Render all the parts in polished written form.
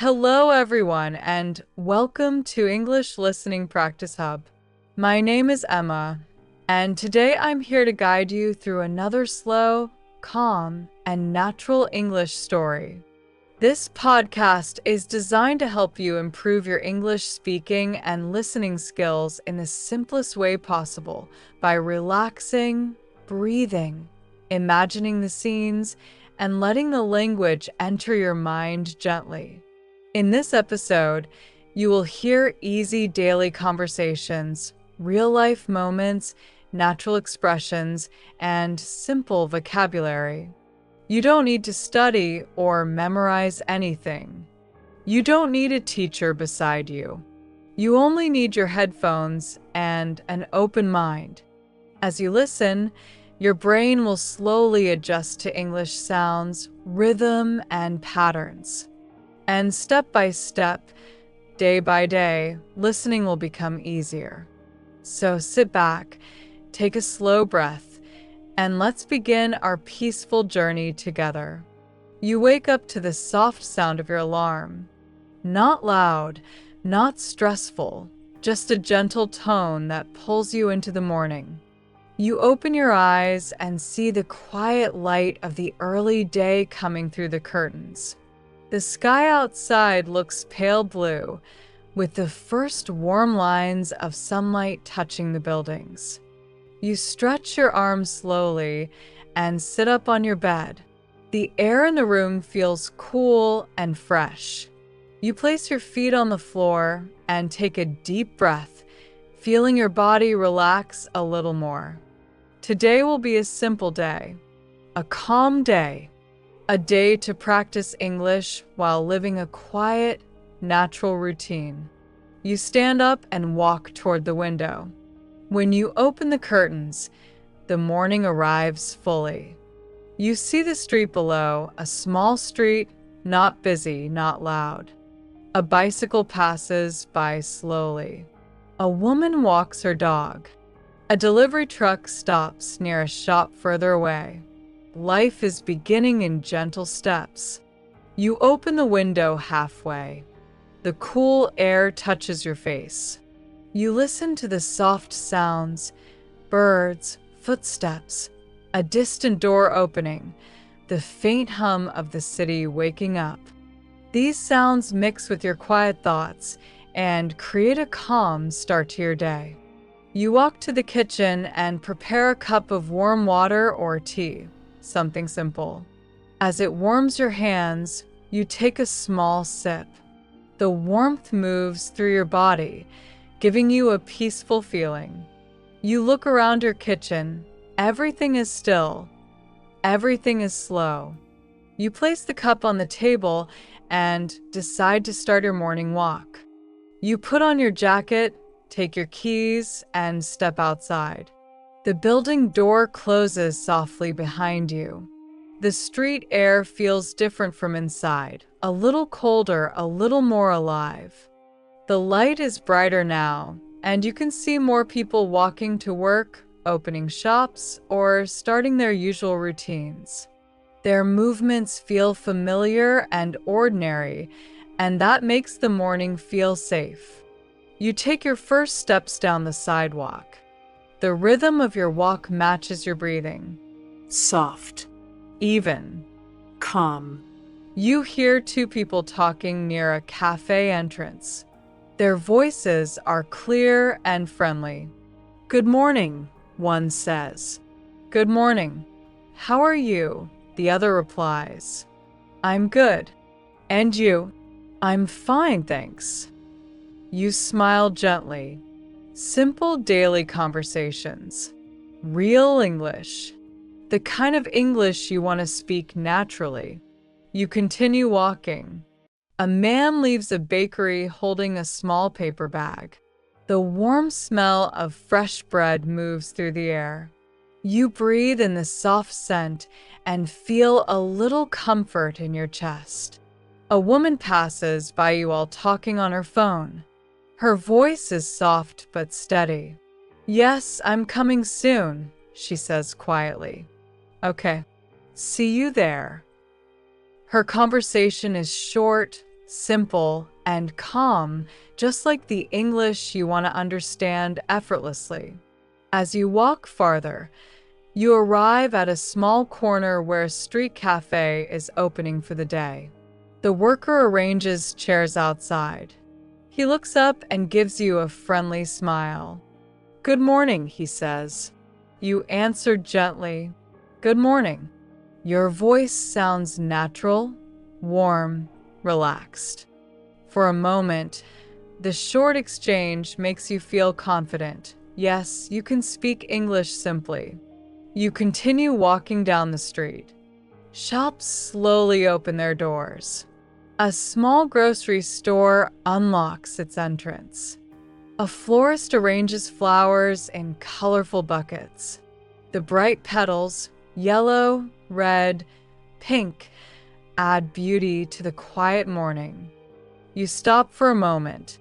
Hello, everyone, and welcome to English Listening Practice Hub. My name is Emma, and today I'm here to guide you through another slow, calm, and natural English story. This podcast is designed to help you improve your English speaking and listening skills in the simplest way possible by relaxing, breathing, imagining the scenes, and letting the language enter your mind gently. In this episode, you will hear easy daily conversations, real-life moments, natural expressions, and simple vocabulary. You don't need to study or memorize anything. You don't need a teacher beside you. You only need your headphones and an open mind. As you listen, your brain will slowly adjust to English sounds, rhythm, and patterns. And step by step, day by day, listening will become easier. So sit back, take a slow breath, and let's begin our peaceful journey together. You wake up to the soft sound of your alarm. Not loud, not stressful, just a gentle tone that pulls you into the morning. You open your eyes and see the quiet light of the early day coming through the curtains. The sky outside looks pale blue, with the first warm lines of sunlight touching the buildings. You stretch your arms slowly and sit up on your bed. The air in the room feels cool and fresh. You place your feet on the floor and take a deep breath, feeling your body relax a little more. Today will be a simple day, a calm day. A day to practice English while living a quiet, natural routine. You stand up and walk toward the window. When you open the curtains, the morning arrives fully. You see the street below, a small street, not busy, not loud. A bicycle passes by slowly. A woman walks her dog. A delivery truck stops near a shop further away. Life is beginning in gentle steps. You open the window halfway. The cool air touches your face. You listen to the soft sounds, birds, footsteps, a distant door opening, the faint hum of the city waking up. These sounds mix with your quiet thoughts and create a calm start to your day. You walk to the kitchen and prepare a cup of warm water or tea. Something simple. As it warms your hands, you take a small sip. The warmth moves through your body, giving you a peaceful feeling. You look around your kitchen. Everything is still. Everything is slow. You place the cup on the table and decide to start your morning walk. You put on your jacket, take your keys, and step outside. The building door closes softly behind you. The street air feels different from inside, a little colder, a little more alive. The light is brighter now, and you can see more people walking to work, opening shops, or starting their usual routines. Their movements feel familiar and ordinary, and that makes the morning feel safe. You take your first steps down the sidewalk. The rhythm of your walk matches your breathing. Soft, Even. calm. You hear two people talking near a cafe entrance. Their voices are clear and friendly. "Good morning," one says. "Good morning. How are you?" the other replies. "I'm good. And you?" "I'm fine, thanks." You smile gently. Simple daily conversations. Real English. The kind of English you want to speak naturally. You continue walking. A man leaves a bakery holding a small paper bag. The warm smell of fresh bread moves through the air. You breathe in the soft scent and feel a little comfort in your chest. A woman passes by you while talking on her phone. Her voice is soft but steady. "Yes, I'm coming soon," she says quietly. "Okay, see you there." Her conversation is short, simple, and calm, just like the English you want to understand effortlessly. As you walk farther, you arrive at a small corner where a street cafe is opening for the day. The worker arranges chairs outside. He looks up and gives you a friendly smile. "Good morning," he says. You answer gently, "Good morning." Your voice sounds natural, warm, relaxed. For a moment, the short exchange makes you feel confident. Yes, you can speak English simply. You continue walking down the street. Shops slowly open their doors. A small grocery store unlocks its entrance. A florist arranges flowers in colorful buckets. The bright petals, yellow, red, pink, add beauty to the quiet morning. You stop for a moment.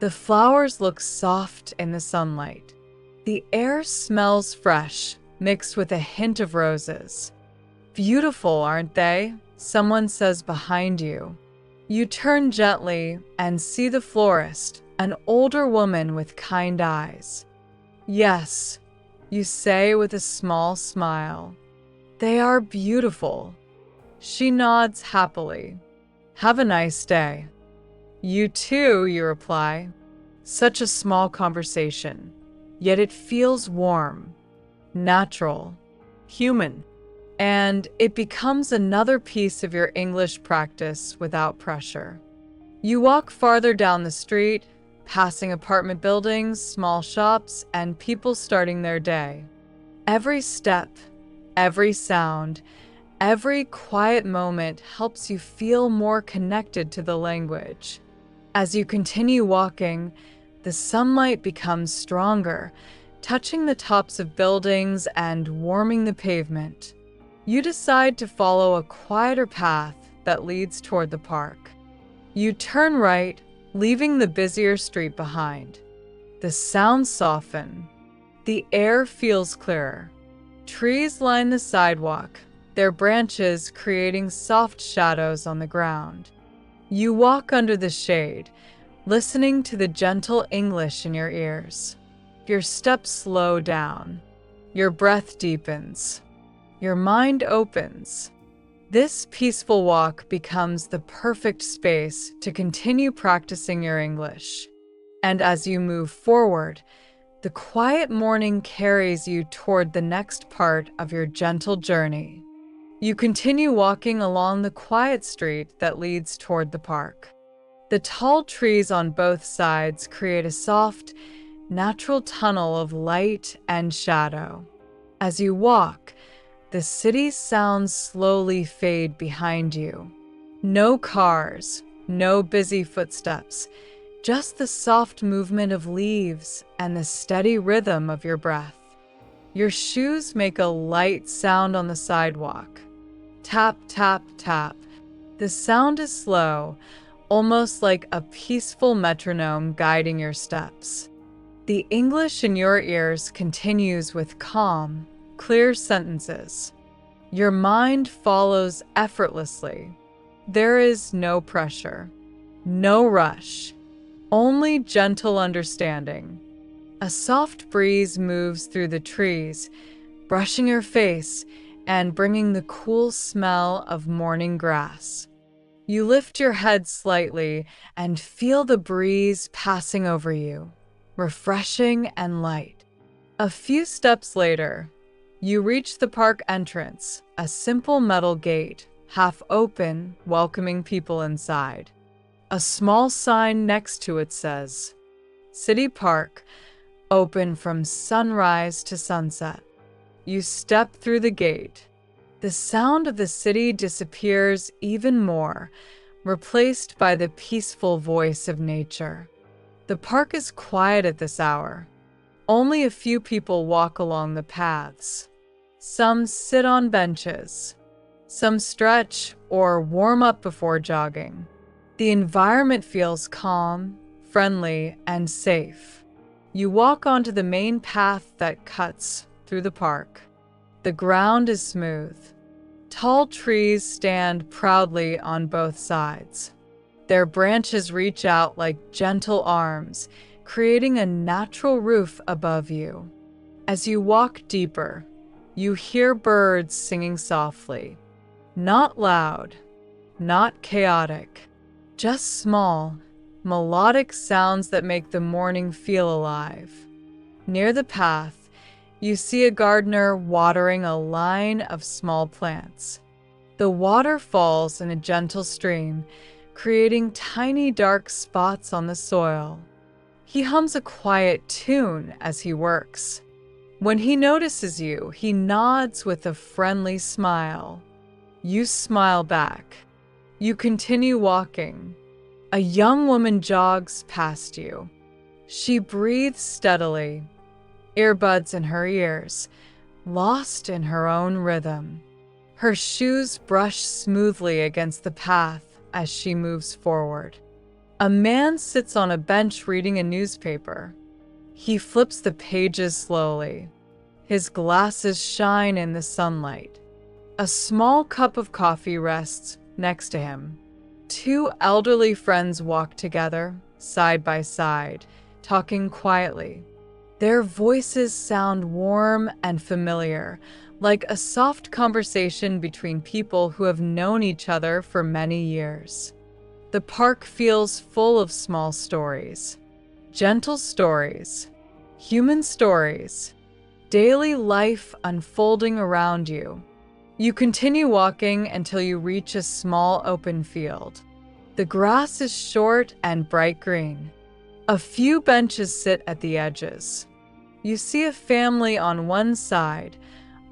The flowers look soft in the sunlight. The air smells fresh, mixed with a hint of roses. "Beautiful, aren't they?" someone says behind you. You turn gently and see the florist, an older woman with kind eyes. "Yes," you say with a small smile. "They are beautiful." She nods happily. "Have a nice day." "You too," you reply. Such a small conversation, yet it feels warm, natural, human, and it becomes another piece of your English practice without pressure. You walk farther down the street, passing apartment buildings, small shops, and people starting their day. Every step, every sound, every quiet moment helps you feel more connected to the language. As you continue walking, the sunlight becomes stronger, touching the tops of buildings and warming the pavement. You decide to follow a quieter path that leads toward the park. You turn right, leaving the busier street behind. The sounds soften. The air feels clearer. Trees line the sidewalk, their branches creating soft shadows on the ground. You walk under the shade, listening to the gentle English in your ears. Your steps slow down. Your breath deepens. Your mind opens. This peaceful walk becomes the perfect space to continue practicing your English. And as you move forward, the quiet morning carries you toward the next part of your gentle journey. You continue walking along the quiet street that leads toward the park. The tall trees on both sides create a soft, natural tunnel of light and shadow. As you walk, the city's sounds slowly fade behind you. No cars, no busy footsteps, just the soft movement of leaves and the steady rhythm of your breath. Your shoes make a light sound on the sidewalk. Tap, tap, tap. The sound is slow, almost like a peaceful metronome guiding your steps. The English in your ears continues with calm, clear sentences. Your mind follows effortlessly. There is no pressure, no rush, only gentle understanding. A soft breeze moves through the trees, brushing your face and bringing the cool smell of morning grass. You lift your head slightly and feel the breeze passing over you, refreshing and light. A few steps later, you reach the park entrance, a simple metal gate, half open, welcoming people inside. A small sign next to it says, "City Park, open from sunrise to sunset." You step through the gate. The sound of the city disappears even more, replaced by the peaceful voice of nature. The park is quiet at this hour. Only a few people walk along the paths. Some sit on benches. Some stretch or warm up before jogging. The environment feels calm, friendly, and safe. You walk onto the main path that cuts through the park. The ground is smooth. Tall trees stand proudly on both sides. Their branches reach out like gentle arms, creating a natural roof above you. As you walk deeper, you hear birds singing softly. Not loud, not chaotic, just small, melodic sounds that make the morning feel alive. Near the path, you see a gardener watering a line of small plants. The water falls in a gentle stream, creating tiny dark spots on the soil. He hums a quiet tune as he works. When he notices you, he nods with a friendly smile. You smile back. You continue walking. A young woman jogs past you. She breathes steadily, earbuds in her ears, lost in her own rhythm. Her shoes brush smoothly against the path as she moves forward. A man sits on a bench reading a newspaper. He flips the pages slowly. His glasses shine in the sunlight. A small cup of coffee rests next to him. Two elderly friends walk together, side by side, talking quietly. Their voices sound warm and familiar, like a soft conversation between people who have known each other for many years. The park feels full of small stories. Gentle stories. Human stories. Daily life unfolding around you. You continue walking until you reach a small open field. The grass is short and bright green. A few benches sit at the edges. You see a family on one side,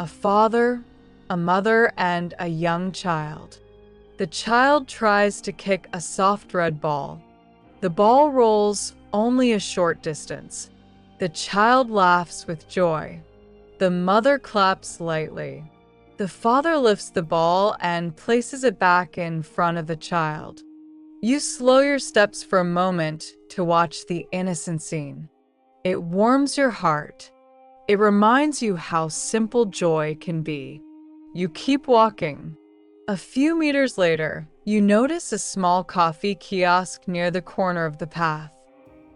a father, a mother, and a young child. The child tries to kick a soft red ball. The ball rolls only a short distance. The child laughs with joy. The mother claps lightly. The father lifts the ball and places it back in front of the child. You slow your steps for a moment to watch the innocent scene. It warms your heart. It reminds you how simple joy can be. You keep walking. A few meters later, you notice a small coffee kiosk near the corner of the path.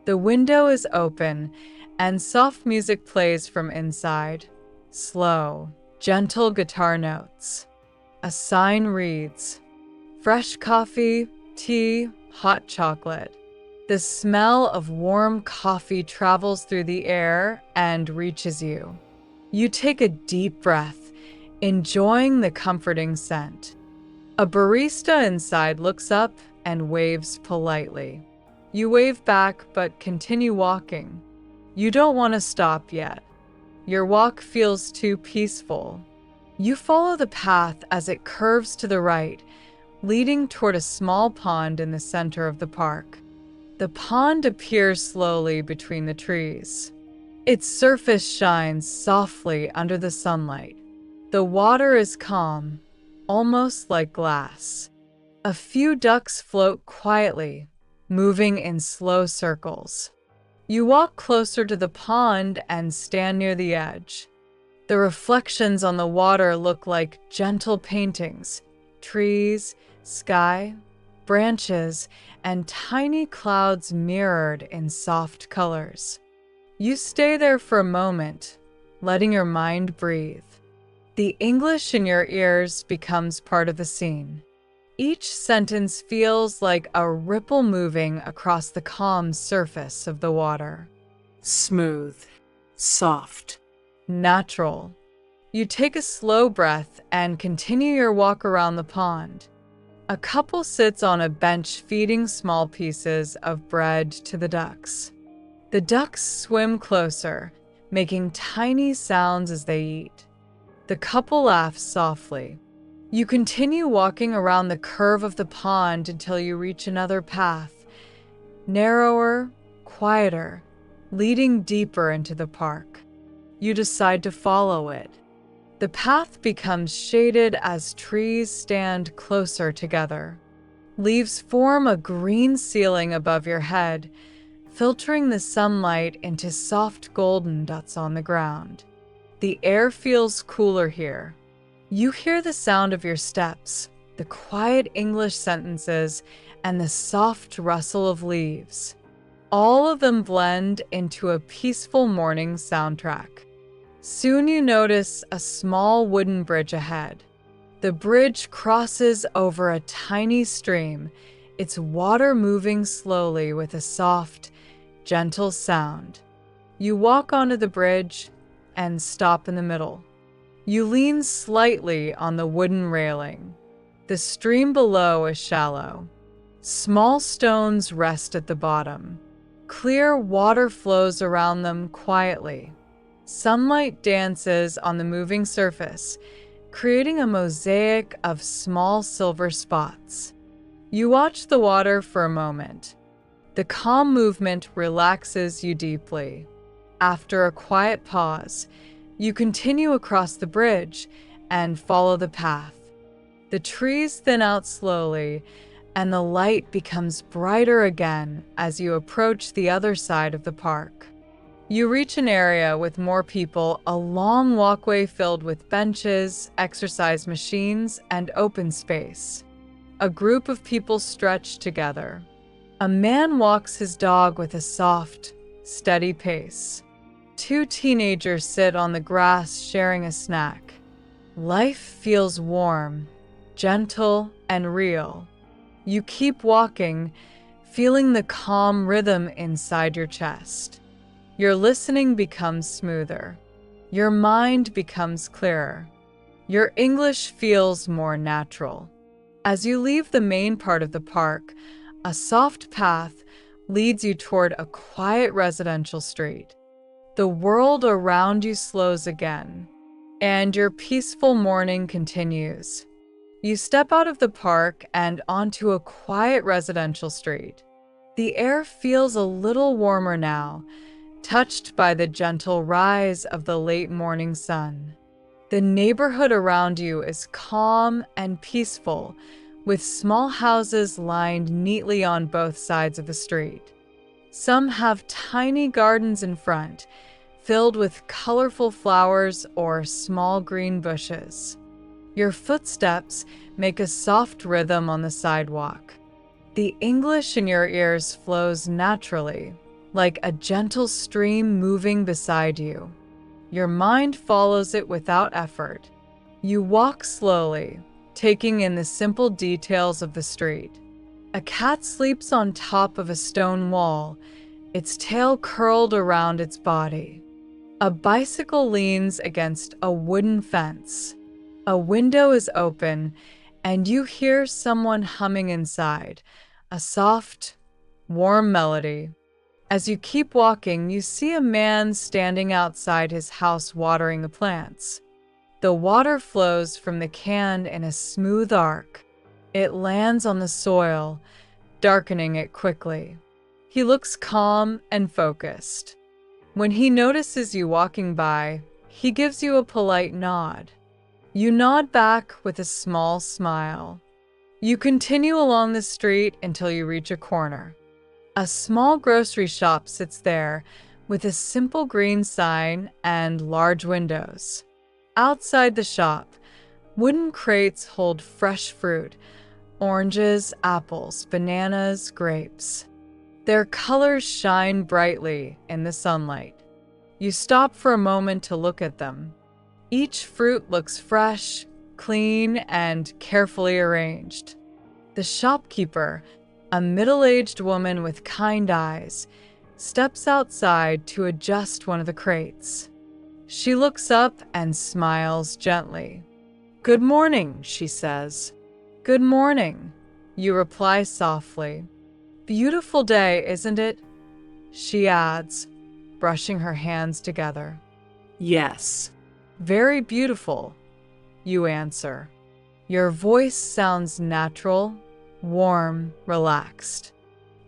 The window is open, and soft music plays from inside. Slow, gentle guitar notes. A sign reads, "Fresh coffee, tea, hot chocolate." The smell of warm coffee travels through the air and reaches you. You take a deep breath, enjoying the comforting scent. A barista inside looks up and waves politely. You wave back but continue walking. You don't want to stop yet. Your walk feels too peaceful. You follow the path as it curves to the right, leading toward a small pond in the center of the park. The pond appears slowly between the trees. Its surface shines softly under the sunlight. The water is calm, almost like glass. A few ducks float quietly, moving in slow circles. You walk closer to the pond and stand near the edge. The reflections on the water look like gentle paintings, trees, sky, branches, and tiny clouds mirrored in soft colors. You stay there for a moment, letting your mind breathe. The English in your ears becomes part of the scene. Each sentence feels like a ripple moving across the calm surface of the water. Smooth, soft, Natural. You take a slow breath and continue your walk around the pond. A couple sits on a bench feeding small pieces of bread to the ducks. The ducks swim closer, making tiny sounds as they eat. The couple laughs softly. You continue walking around the curve of the pond until you reach another path, narrower, quieter, leading deeper into the park. You decide to follow it. The path becomes shaded as trees stand closer together. Leaves form a green ceiling above your head, filtering the sunlight into soft golden dots on the ground. The air feels cooler here. You hear the sound of your steps, the quiet English sentences, and the soft rustle of leaves. All of them blend into a peaceful morning soundtrack. Soon you notice a small wooden bridge ahead. The bridge crosses over a tiny stream, its water moving slowly with a soft, gentle sound. You walk onto the bridge and stop in the middle. You lean slightly on the wooden railing. The stream below is shallow. Small stones rest at the bottom. Clear water flows around them quietly. Sunlight dances on the moving surface, creating a mosaic of small silver spots. You watch the water for a moment. The calm movement relaxes you deeply. After a quiet pause, you continue across the bridge and follow the path. The trees thin out slowly, and the light becomes brighter again as you approach the other side of the park. You reach an area with more people, a long walkway filled with benches, exercise machines, and open space. A group of people stretch together. A man walks his dog with a soft, steady pace. Two teenagers sit on the grass sharing a snack. Life feels warm, gentle, and real. You keep walking, feeling the calm rhythm inside your chest. Your listening becomes smoother. Your mind becomes clearer. Your English feels more natural. As you leave the main part of the park, a soft path leads you toward a quiet residential street. The world around you slows again, and your peaceful morning continues. You step out of the park and onto a quiet residential street. The air feels a little warmer now, touched by the gentle rise of the late morning sun. The neighborhood around you is calm and peaceful, with small houses lined neatly on both sides of the street. Some have tiny gardens in front, filled with colorful flowers or small green bushes. Your footsteps make a soft rhythm on the sidewalk. The English in your ears flows naturally, like a gentle stream moving beside you. Your mind follows it without effort. You walk slowly, taking in the simple details of the street. A cat sleeps on top of a stone wall, its tail curled around its body. A bicycle leans against a wooden fence. A window is open, and you hear someone humming inside, a soft, warm melody. As you keep walking, you see a man standing outside his house watering the plants. The water flows from the can in a smooth arc. It lands on the soil, darkening it quickly. He looks calm and focused. When he notices you walking by, he gives you a polite nod. You nod back with a small smile. You continue along the street until you reach a corner. A small grocery shop sits there with a simple green sign and large windows. Outside the shop, wooden crates hold fresh fruit: oranges, apples, bananas, grapes. Their colors shine brightly in the sunlight. You stop for a moment to look at them. Each fruit looks fresh, clean, and carefully arranged. The shopkeeper, a middle-aged woman with kind eyes, steps outside to adjust one of the crates. She looks up and smiles gently. "Good morning," she says. "Good morning," you reply softly. "Beautiful day, isn't it?" she adds, brushing her hands together. Yes. "Very beautiful," you answer. Your voice sounds natural, warm, relaxed.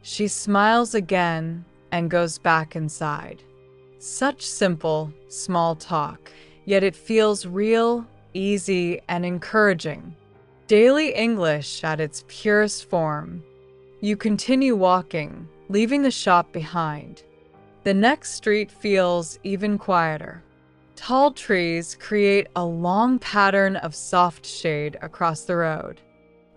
She smiles again and goes back inside. Such simple, small talk, yet it feels real, easy, and encouraging. Daily English at its purest form. You continue walking, leaving the shop behind. The next street feels even quieter. Tall trees create a long pattern of soft shade across the road.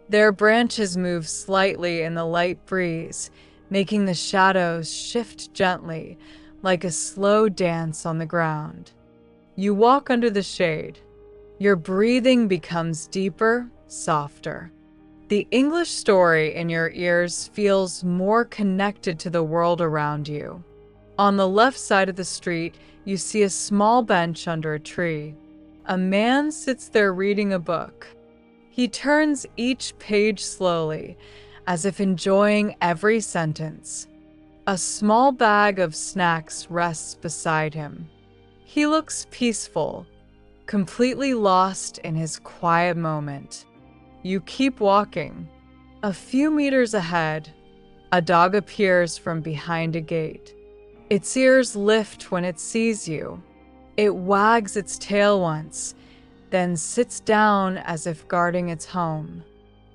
Their branches move slightly in the light breeze, making the shadows shift gently, like a slow dance on the ground. You walk under the shade. Your breathing becomes deeper, softer. The English story in your ears feels more connected to the world around you. On the left side of the street, you see a small bench under a tree. A man sits there reading a book. He turns each page slowly, as if enjoying every sentence. A small bag of snacks rests beside him. He looks peaceful, completely lost in his quiet moment. You keep walking. A few meters ahead, a dog appears from behind a gate. Its ears lift when it sees you. It wags its tail once, then sits down as if guarding its home.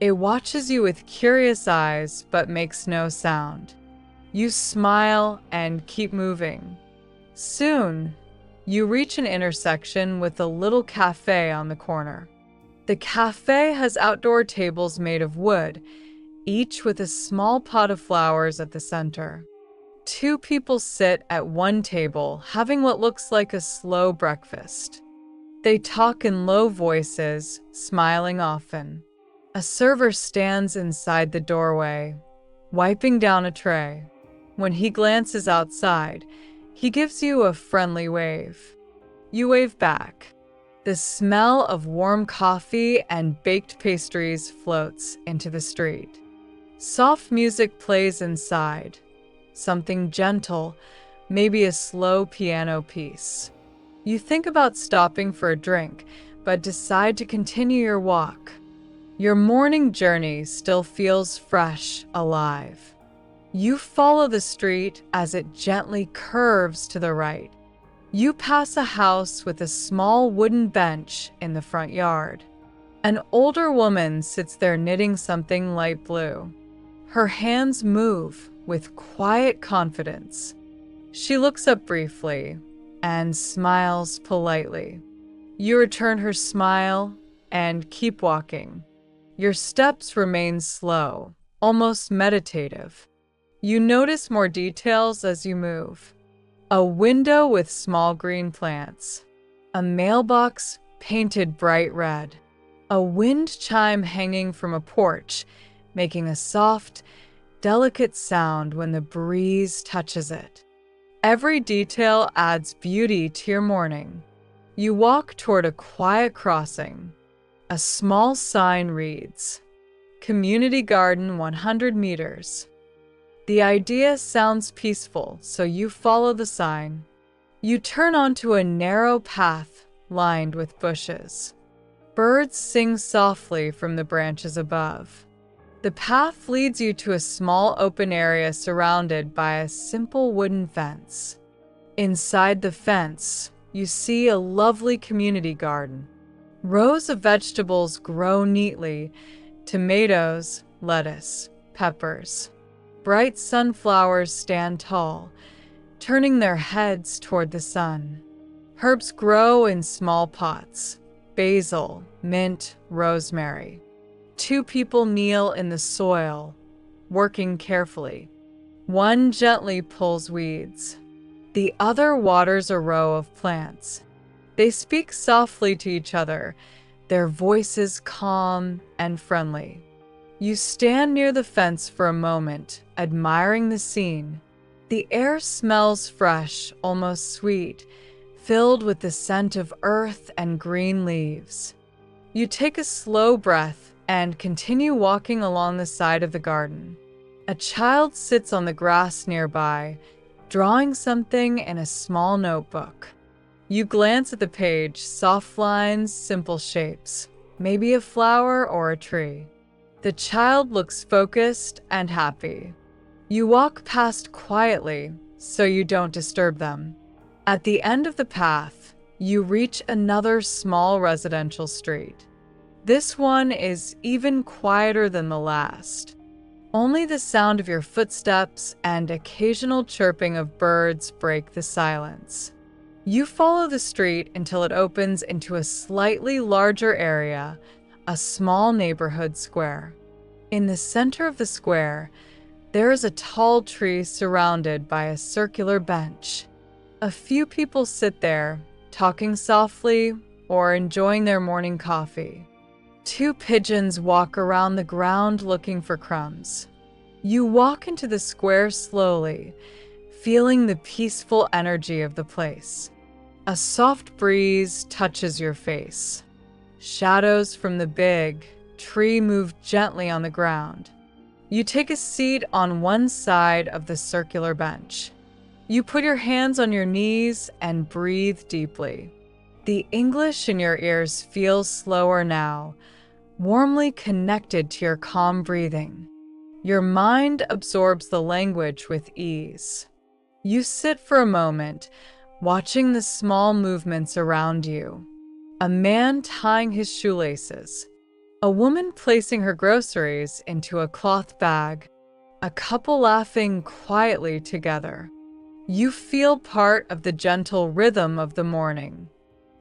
It watches you with curious eyes but makes no sound. You smile and keep moving. Soon, you reach an intersection with a little cafe on the corner. The cafe has outdoor tables made of wood, each with a small pot of flowers at the center. Two people sit at one table, having what looks like a slow breakfast. They talk in low voices, smiling often. A server stands inside the doorway, wiping down a tray. When he glances outside, he gives you a friendly wave. You wave back. The smell of warm coffee and baked pastries floats into the street. Soft music plays inside, something gentle, maybe a slow piano piece. You think about stopping for a drink, but decide to continue your walk. Your morning journey still feels fresh, alive. You follow the street as it gently curves to the right. You pass a house with a small wooden bench in the front yard. An older woman sits there knitting something light blue. Her hands move with quiet confidence. She looks up briefly and smiles politely. You return her smile and keep walking. Your steps remain slow, almost meditative. You notice more details as you move. A window with small green plants. A mailbox painted bright red. A wind chime hanging from a porch, making a soft, delicate sound when the breeze touches it. Every detail adds beauty to your morning. You walk toward a quiet crossing. A small sign reads, "Community Garden 100 meters." The idea sounds peaceful, so you follow the sign. You turn onto a narrow path lined with bushes. Birds sing softly from the branches above. The path leads you to a small open area surrounded by a simple wooden fence. Inside the fence, you see a lovely community garden. Rows of vegetables grow neatly: tomatoes, lettuce, peppers. Bright sunflowers stand tall, turning their heads toward the sun. Herbs grow in small pots: basil, mint, rosemary. Two people kneel in the soil, working carefully. One gently pulls weeds. The other waters a row of plants. They speak softly to each other, their voices calm and friendly. You stand near the fence for a moment, admiring the scene. The air smells fresh, almost sweet, filled with the scent of earth and green leaves. You take a slow breath and continue walking along the side of the garden. A child sits on the grass nearby, drawing something in a small notebook. You glance at the page: soft lines, simple shapes, maybe a flower or a tree. The child looks focused and happy. You walk past quietly so you don't disturb them. At the end of the path, you reach another small residential street. This one is even quieter than the last. Only the sound of your footsteps and occasional chirping of birds break the silence. You follow the street until it opens into a slightly larger area, a small neighborhood square. In the center of the square, there is a tall tree surrounded by a circular bench. A few people sit there, talking softly or enjoying their morning coffee. Two pigeons walk around the ground looking for crumbs. You walk into the square slowly, feeling the peaceful energy of the place. A soft breeze touches your face. Shadows from the big tree move gently on the ground. You take a seat on one side of the circular bench. You put your hands on your knees and breathe deeply. The English in your ears feels slower now, warmly connected to your calm breathing. Your mind absorbs the language with ease. You sit for a moment, watching the small movements around you. A man tying his shoelaces. A woman placing her groceries into a cloth bag. A couple laughing quietly together. You feel part of the gentle rhythm of the morning.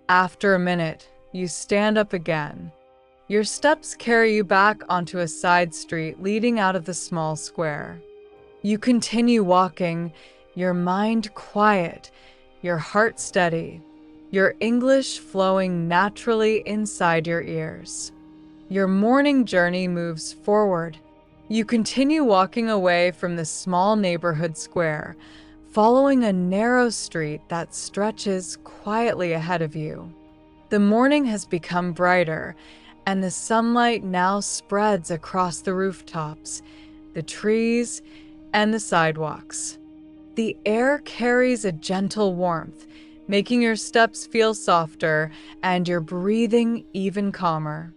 After a minute, you stand up again. Your steps carry you back onto a side street leading out of the small square. You continue walking, your mind quiet, your heart steady, your English flowing naturally inside your ears. Your morning journey moves forward. You continue walking away from the small neighborhood square, following a narrow street that stretches quietly ahead of you. The morning has become brighter, and the sunlight now spreads across the rooftops, the trees, and the sidewalks. The air carries a gentle warmth, making your steps feel softer and your breathing even calmer.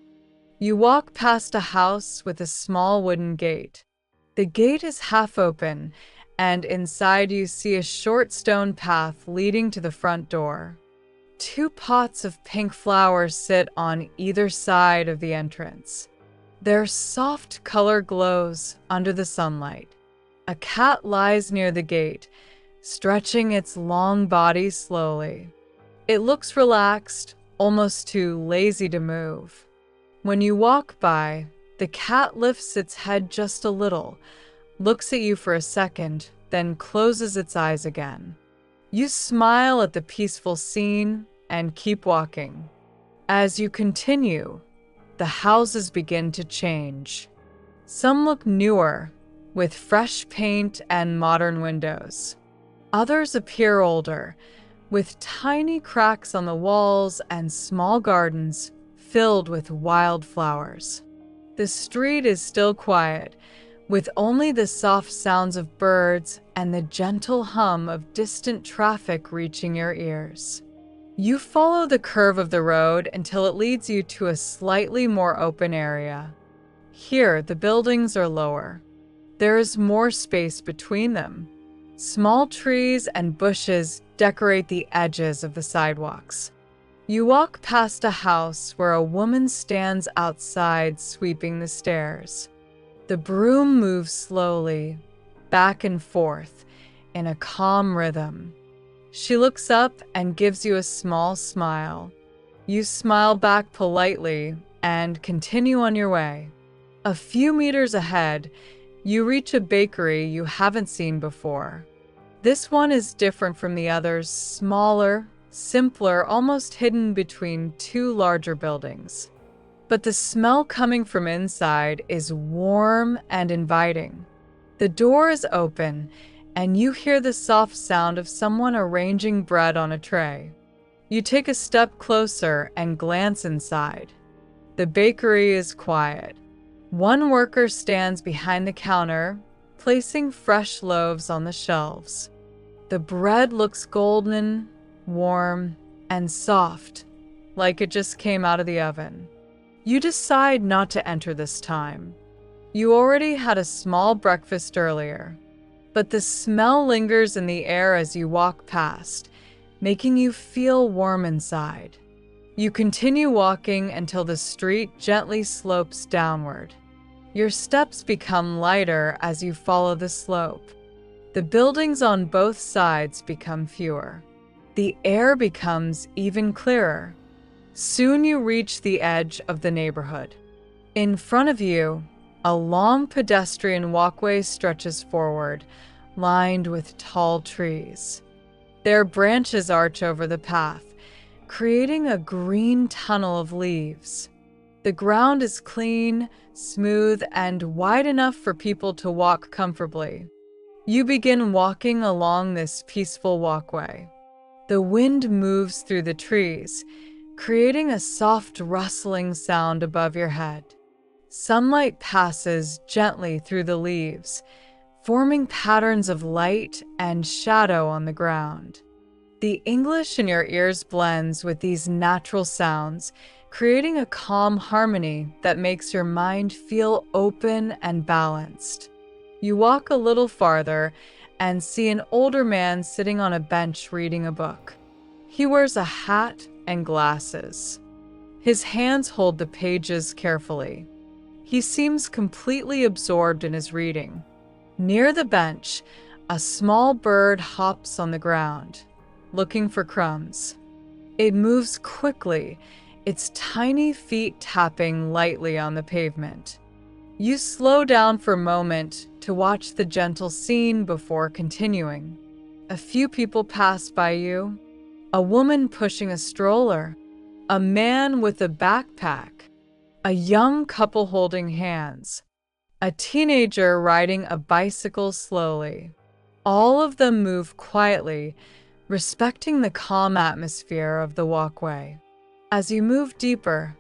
You walk past a house with a small wooden gate. The gate is half open, and inside you see a short stone path leading to the front door. Two pots of pink flowers sit on either side of the entrance. Their soft color glows under the sunlight. A cat lies near the gate, stretching its long body slowly. It looks relaxed, almost too lazy to move. When you walk by, the cat lifts its head just a little, looks at you for a second, then closes its eyes again. You smile at the peaceful scene and keep walking. As you continue, the houses begin to change. Some look newer, with fresh paint and modern windows. Others appear older, with tiny cracks on the walls and small gardens filled with wildflowers. The street is still quiet, with only the soft sounds of birds and the gentle hum of distant traffic reaching your ears. You follow the curve of the road until it leads you to a slightly more open area. Here, the buildings are lower. There is more space between them. Small trees and bushes decorate the edges of the sidewalks. You walk past a house where a woman stands outside sweeping the stairs. The broom moves slowly, back and forth, in a calm rhythm. She looks up and gives you a small smile. You smile back politely and continue on your way. A few meters ahead, you reach a bakery you haven't seen before. This one is different from the others, smaller, simpler, almost hidden between two larger buildings. But the smell coming from inside is warm and inviting. The door is open, and you hear the soft sound of someone arranging bread on a tray. You take a step closer and glance inside. The bakery is quiet. One worker stands behind the counter, placing fresh loaves on the shelves. The bread looks golden, warm, and soft, like it just came out of the oven. You decide not to enter this time. You already had a small breakfast earlier, but the smell lingers in the air as you walk past, making you feel warm inside. You continue walking until the street gently slopes downward. Your steps become lighter as you follow the slope. The buildings on both sides become fewer. The air becomes even clearer. Soon you reach the edge of the neighborhood. In front of you, A long pedestrian walkway stretches forward, lined with tall trees. Their branches arch over the path, creating a green tunnel of leaves. The ground is clean, smooth, and wide enough for people to walk comfortably. You begin walking along this peaceful walkway. The wind moves through the trees, creating a soft rustling sound above your head. Sunlight passes gently through the leaves, forming patterns of light and shadow on the ground. The English in your ears blends with these natural sounds, creating a calm harmony that makes your mind feel open and balanced. You walk a little farther and see an older man sitting on a bench reading a book. He wears a hat and glasses. His hands hold the pages carefully. He seems completely absorbed in his reading. Near the bench, a small bird hops on the ground, looking for crumbs. It moves quickly, its tiny feet tapping lightly on the pavement. You slow down for a moment to watch the gentle scene before continuing. A few people pass by you. A woman pushing a stroller, a man with a backpack, a young couple holding hands, a teenager riding a bicycle slowly. All of them move quietly, respecting the calm atmosphere of the walkway. As you move deeper,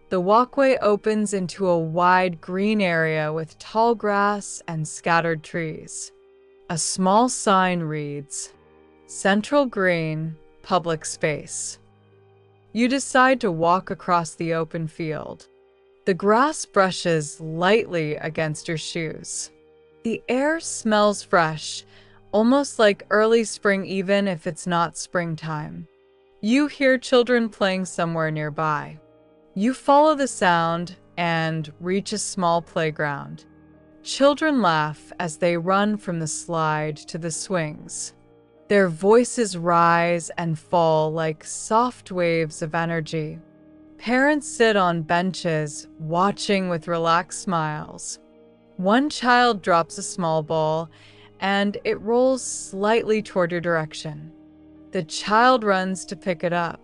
the walkway opens into a wide green area with tall grass and scattered trees. A small sign reads, "Central Green Public Space." You decide to walk across the open field. The grass brushes lightly against your shoes. The air smells fresh, almost like early spring even if it's not springtime. You hear children playing somewhere nearby. You follow the sound and reach a small playground. Children laugh as they run from the slide to the swings. Their voices rise and fall like soft waves of energy. Parents sit on benches, watching with relaxed smiles. One child drops a small ball, and it rolls slightly toward your direction. The child runs to pick it up.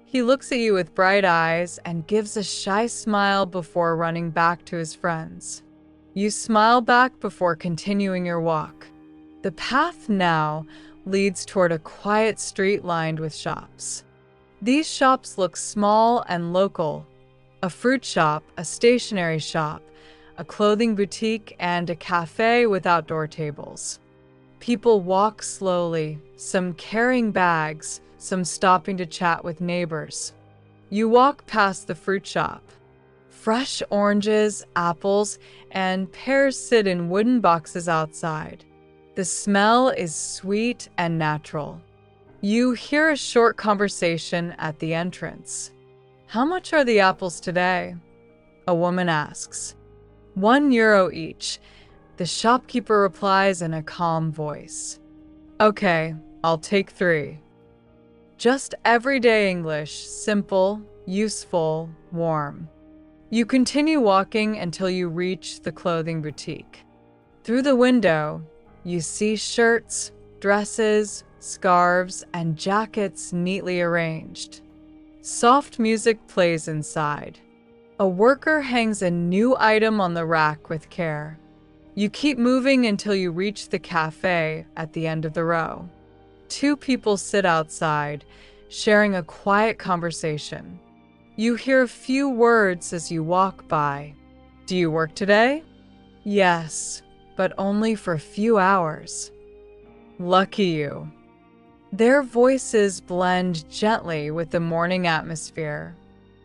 He looks at you with bright eyes and gives a shy smile before running back to his friends. You smile back before continuing your walk. The path now leads toward a quiet street lined with shops. These shops look small and local: a fruit shop, a stationery shop, a clothing boutique, and a cafe with outdoor tables. People walk slowly, some carrying bags, some stopping to chat with neighbors. You walk past the fruit shop. Fresh oranges, apples, and pears sit in wooden boxes outside. The smell is sweet and natural. You hear a short conversation at the entrance. "How much are the apples today?" a woman asks. €1 each, the shopkeeper replies in a calm voice. "Okay, I'll take 3. Just everyday English, simple, useful, warm. You continue walking until you reach the clothing boutique. Through the window, you see shirts, dresses, scarves, and jackets neatly arranged. Soft music plays inside. A worker hangs a new item on the rack with care. You keep moving until you reach the cafe at the end of the row. 2 people sit outside, sharing a quiet conversation. You hear a few words as you walk by. "Do you work today?" "Yes, but only for a few hours." "Lucky you." Their voices blend gently with the morning atmosphere.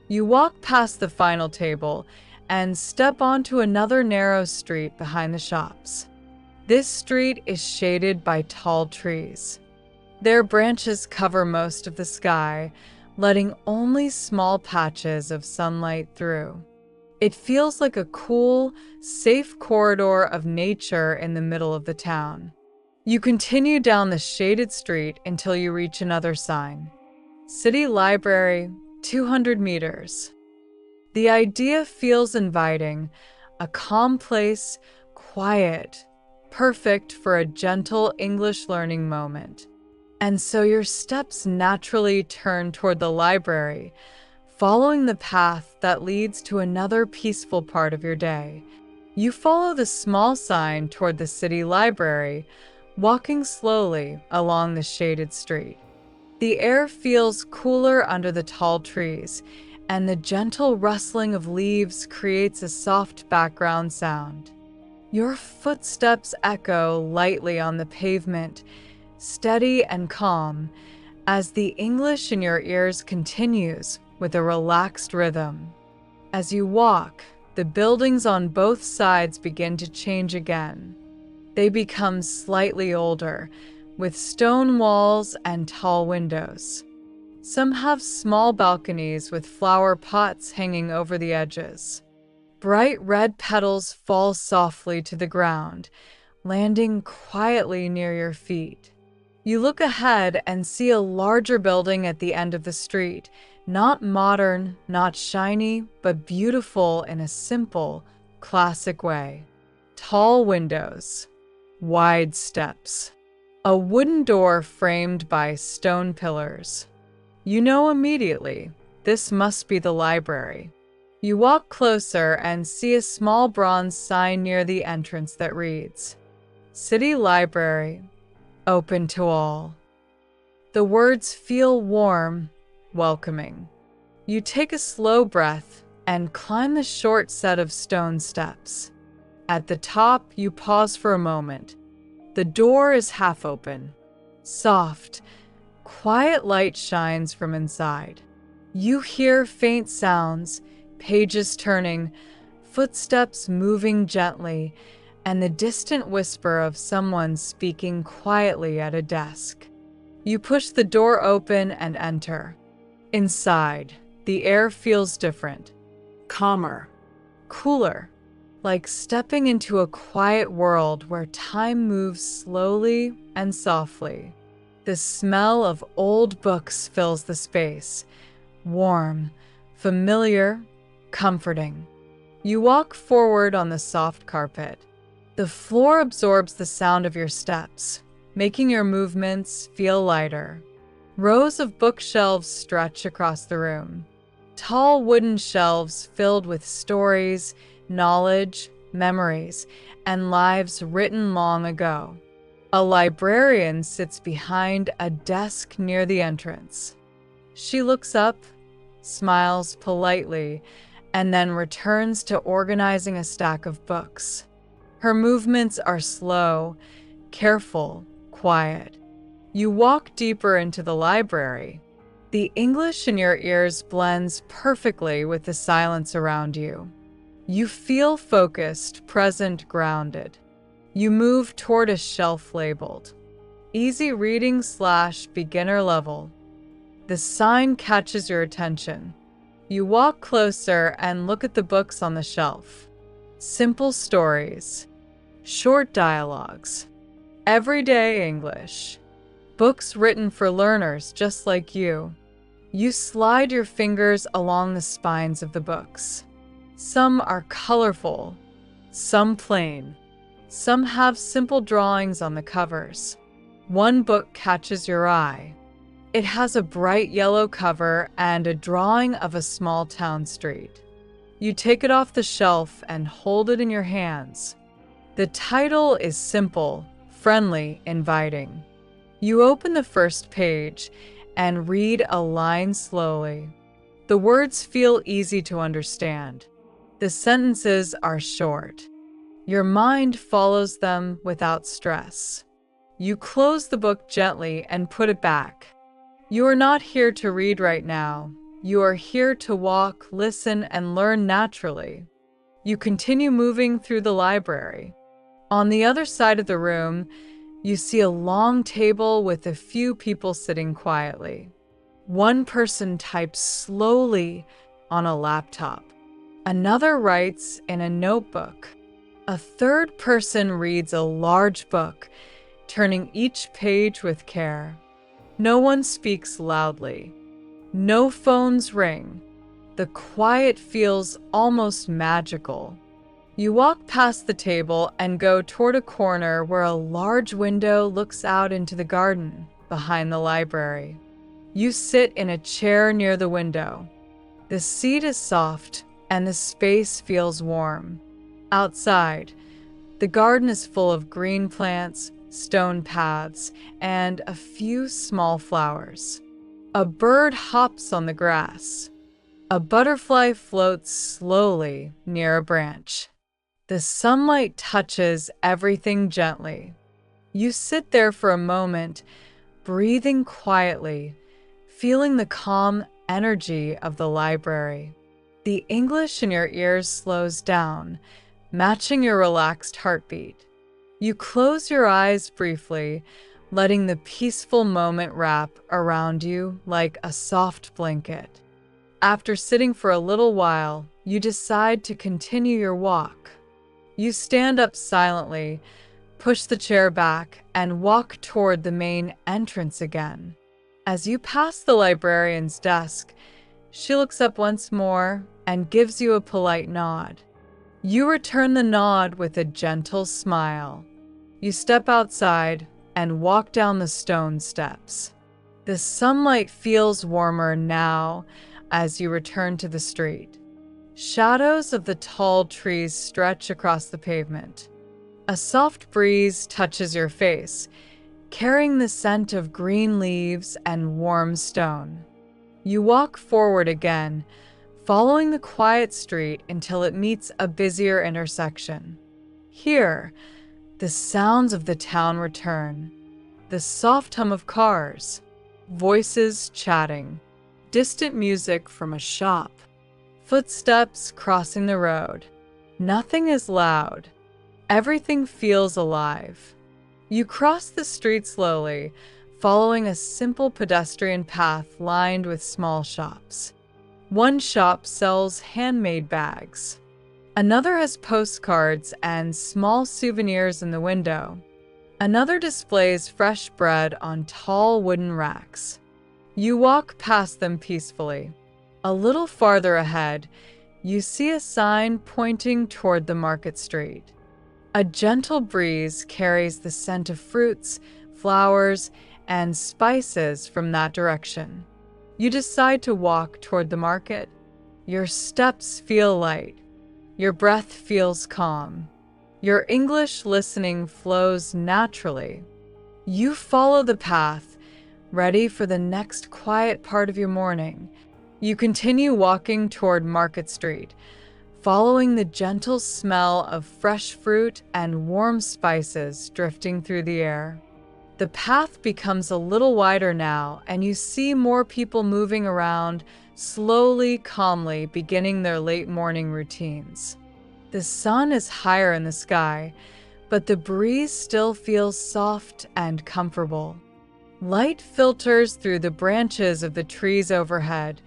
You walk past the final table and step onto another narrow street behind the shops. This street is shaded by tall trees. Their branches cover most of the sky, letting only small patches of sunlight through. It feels like a cool, safe corridor of nature in the middle of the town. You continue down the shaded street until you reach another sign. "City Library, 200 meters." The idea feels inviting: a calm place, quiet, perfect for a gentle English learning moment. And so your steps naturally turn toward the library, following the path that leads to another peaceful part of your day. You follow the small sign toward the city library, walking slowly along the shaded street. The air feels cooler under the tall trees, and the gentle rustling of leaves creates a soft background sound. Your footsteps echo lightly on the pavement, steady and calm, as the English in your ears continues with a relaxed rhythm. As you walk, the buildings on both sides begin to change again. They become slightly older, with stone walls and tall windows. Some have small balconies with flower pots hanging over the edges. Bright red petals fall softly to the ground, landing quietly near your feet. You look ahead and see a larger building at the end of the street, not modern, not shiny, but beautiful in a simple, classic way. Tall windows, wide steps, a wooden door framed by stone pillars. You know immediately, this must be the library. You walk closer and see a small bronze sign near the entrance that reads, City Library, open to all. The words feel warm, welcoming. You take a slow breath and climb the short set of stone steps. At the top, you pause for a moment. The door is half open. Soft, quiet light shines from inside. You hear faint sounds, pages turning, footsteps moving gently, and the distant whisper of someone speaking quietly at a desk. You push the door open and enter. Inside, the air feels different. Calmer. Cooler. Like stepping into a quiet world where time moves slowly and softly. The smell of old books fills the space. Warm, familiar, comforting. You walk forward on the soft carpet. The floor absorbs the sound of your steps, making your movements feel lighter. Rows of bookshelves stretch across the room. Tall wooden shelves filled with stories, knowledge, memories, and lives written long ago. A librarian sits behind a desk near the entrance. She looks up, smiles politely, and then returns to organizing a stack of books. Her movements are slow, careful, quiet. You walk deeper into the library. The English in your ears blends perfectly with the silence around you. You feel focused, present, grounded. You move toward a shelf labeled Easy Reading / Beginner Level. The sign catches your attention. You walk closer and look at the books on the shelf. Simple stories, short dialogues, everyday English. Books written for learners just like you. You slide your fingers along the spines of the books. Some are colorful, some plain. Some have simple drawings on the covers. One book catches your eye. It has a bright yellow cover and a drawing of a small town street. You take it off the shelf and hold it in your hands. The title is simple, friendly, inviting. You open the first page and read a line slowly. The words feel easy to understand. The sentences are short. Your mind follows them without stress. You close the book gently and put it back. You are not here to read right now. You are here to walk, listen, and learn naturally. You continue moving through the library. On the other side of the room, you see a long table with a few people sitting quietly. One person types slowly on a laptop. Another writes in a notebook. A third person reads a large book, turning each page with care. No one speaks loudly. No phones ring. The quiet feels almost magical. You walk past the table and go toward a corner where a large window looks out into the garden behind the library. You sit in a chair near the window. The seat is soft and the space feels warm. Outside, the garden is full of green plants, stone paths, and a few small flowers. A bird hops on the grass. A butterfly floats slowly near a branch. The sunlight touches everything gently. You sit there for a moment, breathing quietly, feeling the calm energy of the library. The English in your ears slows down, matching your relaxed heartbeat. You close your eyes briefly, letting the peaceful moment wrap around you like a soft blanket. After sitting for a little while, you decide to continue your walk. You stand up silently, push the chair back, and walk toward the main entrance again. As you pass the librarian's desk, she looks up once more and gives you a polite nod. You return the nod with a gentle smile. You step outside and walk down the stone steps. The sunlight feels warmer now as you return to the street. Shadows of the tall trees stretch across the pavement. A soft breeze touches your face, carrying the scent of green leaves and warm stone. You walk forward again, following the quiet street until it meets a busier intersection. Here, the sounds of the town return. The soft hum of cars, voices chatting, distant music from a shop, footsteps crossing the road. Nothing is loud. Everything feels alive. You cross the street slowly, following a simple pedestrian path lined with small shops. One shop sells handmade bags. Another has postcards and small souvenirs in the window. Another displays fresh bread on tall wooden racks. You walk past them peacefully. A little farther ahead, you see a sign pointing toward the market street. A gentle breeze carries the scent of fruits, flowers, and spices from that direction. You decide to walk toward the market. Your steps feel light. Your breath feels calm. Your English listening flows naturally. You follow the path, ready for the next quiet part of your morning. You continue walking toward Market Street, following the gentle smell of fresh fruit and warm spices drifting through the air. The path becomes a little wider now, and you see more people moving around, slowly, calmly beginning their late morning routines. The sun is higher in the sky, but the breeze still feels soft and comfortable. Light filters through the branches of the trees overhead,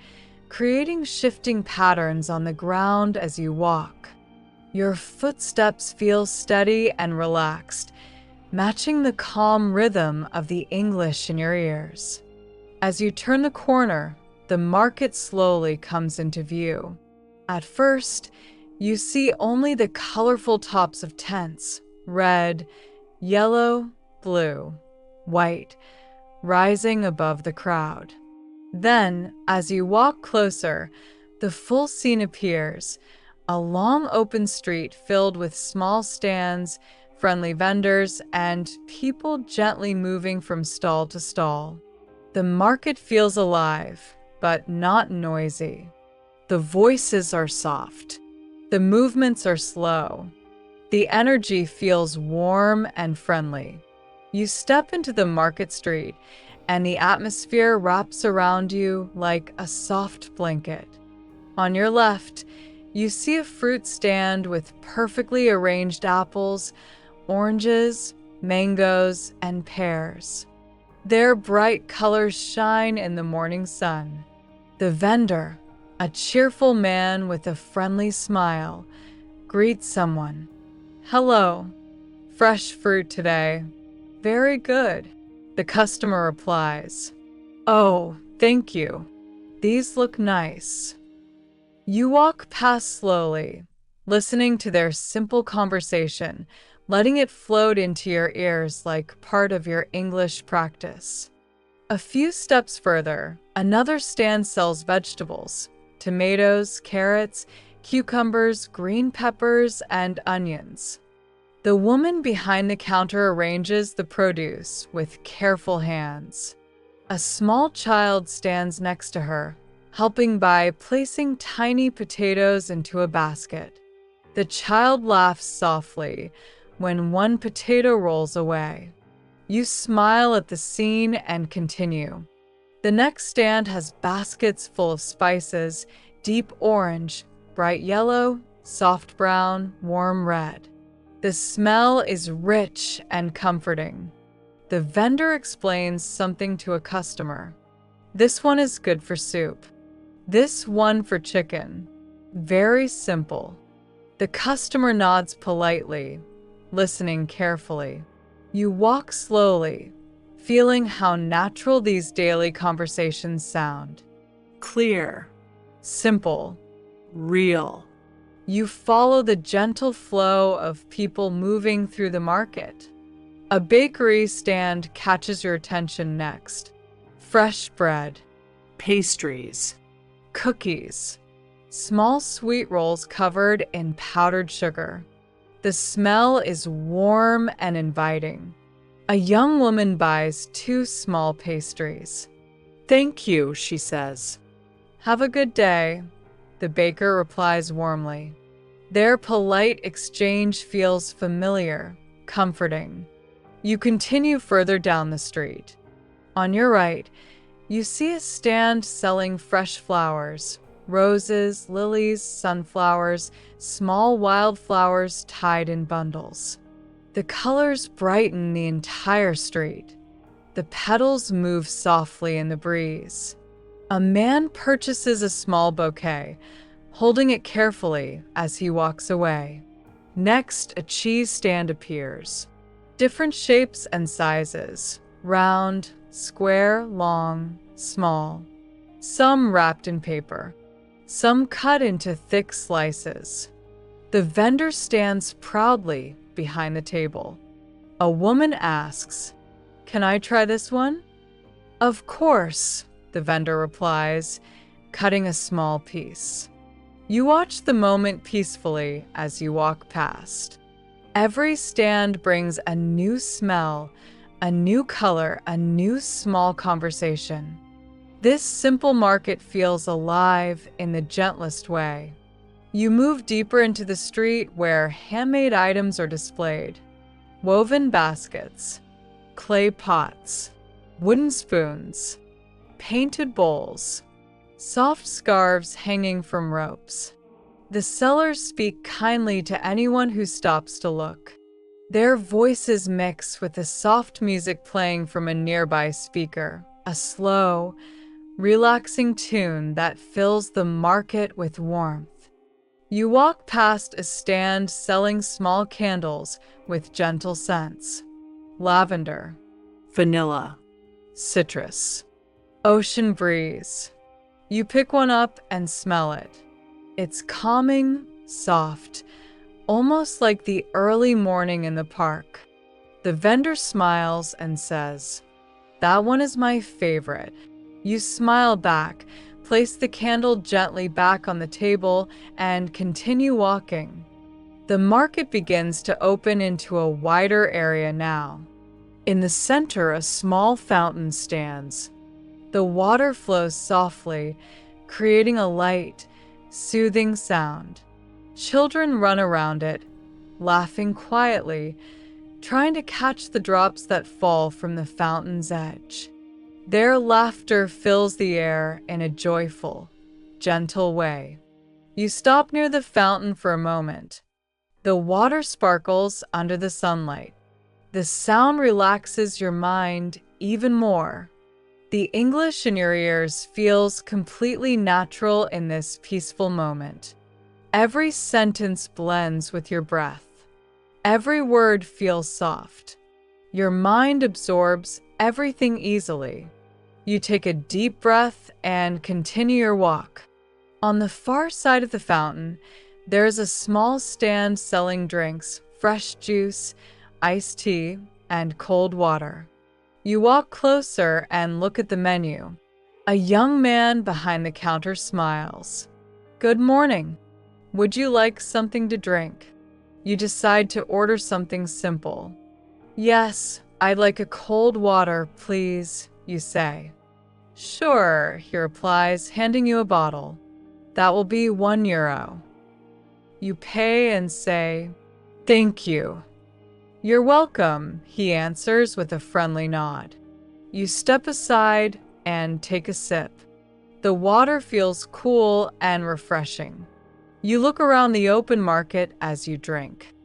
creating shifting patterns on the ground as you walk. Your footsteps feel steady and relaxed, matching the calm rhythm of the English in your ears. As you turn the corner, the market slowly comes into view. At first, you see only the colorful tops of tents, red, yellow, blue, white, rising above the crowd. Then, as you walk closer, the full scene appears, a long open street filled with small stands, friendly vendors, and people gently moving from stall to stall. The market feels alive, but not noisy. The voices are soft. The movements are slow. The energy feels warm and friendly. You step into the market street, and the atmosphere wraps around you like a soft blanket. On your left, you see a fruit stand with perfectly arranged apples, oranges, mangoes, and pears. Their bright colors shine in the morning sun. The vendor, a cheerful man with a friendly smile, greets someone. "Hello, fresh fruit today." "Very good," the customer replies. "Oh, thank you. These look nice." You walk past slowly, listening to their simple conversation, letting it float into your ears like part of your English practice. A few steps further, another stand sells vegetables: tomatoes, carrots, cucumbers, green peppers, and onions. The woman behind the counter arranges the produce with careful hands. A small child stands next to her, helping by placing tiny potatoes into a basket. The child laughs softly when one potato rolls away. You smile at the scene and continue. The next stand has baskets full of spices: deep orange, bright yellow, soft brown, warm red. The smell is rich and comforting. The vendor explains something to a customer. This one is good for soup. This one for chicken. Very simple. The customer nods politely, listening carefully. You walk slowly, feeling how natural these daily conversations sound. Clear. Simple. Real. You follow the gentle flow of people moving through the market. A bakery stand catches your attention next. Fresh bread, Pastries. cookies, small sweet rolls covered in powdered sugar. The smell is warm and inviting. A young woman buys 2 small pastries. Thank you, she says. Have a good day, the baker replies warmly. Their polite exchange feels familiar, comforting. You continue further down the street. On your right, you see a stand selling fresh flowers: roses, lilies, sunflowers, small wildflowers tied in bundles. The colors brighten the entire street. The petals move softly in the breeze. A man purchases a small bouquet, holding it carefully as he walks away. Next, a cheese stand appears. Different shapes and sizes: round, square, long, small. Some wrapped in paper, some cut into thick slices. The vendor stands proudly behind the table. A woman asks, "Can I try this one?" "Of course," the vendor replies, cutting a small piece. You watch the moment peacefully as you walk past. Every stand brings a new smell, a new color, a new small conversation. This simple market feels alive in the gentlest way. You move deeper into the street where handmade items are displayed: woven baskets, clay pots, wooden spoons, painted bowls, soft scarves hanging from ropes. The sellers speak kindly to anyone who stops to look. Their voices mix with the soft music playing from a nearby speaker, a slow, relaxing tune that fills the market with warmth. You walk past a stand selling small candles with gentle scents: lavender, Vanilla. citrus, ocean breeze. You pick one up and smell it. It's calming, soft, almost like the early morning in the park. The vendor smiles and says, "That one is my favorite." You smile back, place the candle gently back on the table, and continue walking. The market begins to open into a wider area now. In the center, a small fountain stands. The water flows softly, creating a light, soothing sound. Children run around it, laughing quietly, trying to catch the drops that fall from the fountain's edge. Their laughter fills the air in a joyful, gentle way. You stop near the fountain for a moment. The water sparkles under the sunlight. The sound relaxes your mind even more. The English in your ears feels completely natural in this peaceful moment. Every sentence blends with your breath. Every word feels soft. Your mind absorbs everything easily. You take a deep breath and continue your walk. On the far side of the fountain, There's a small stand selling drinks, fresh juice, iced tea, and cold water. You walk closer and look at the menu. A young man behind the counter smiles. Good morning. Would you like something to drink? You decide to order something simple. Yes, I'd like a cold water, please, you say. Sure, he replies, handing you a bottle. That will be €1. You pay and say, thank you. You're welcome, he answers with a friendly nod. You step aside and take a sip. The water feels cool and refreshing. You look around the open market as you drink.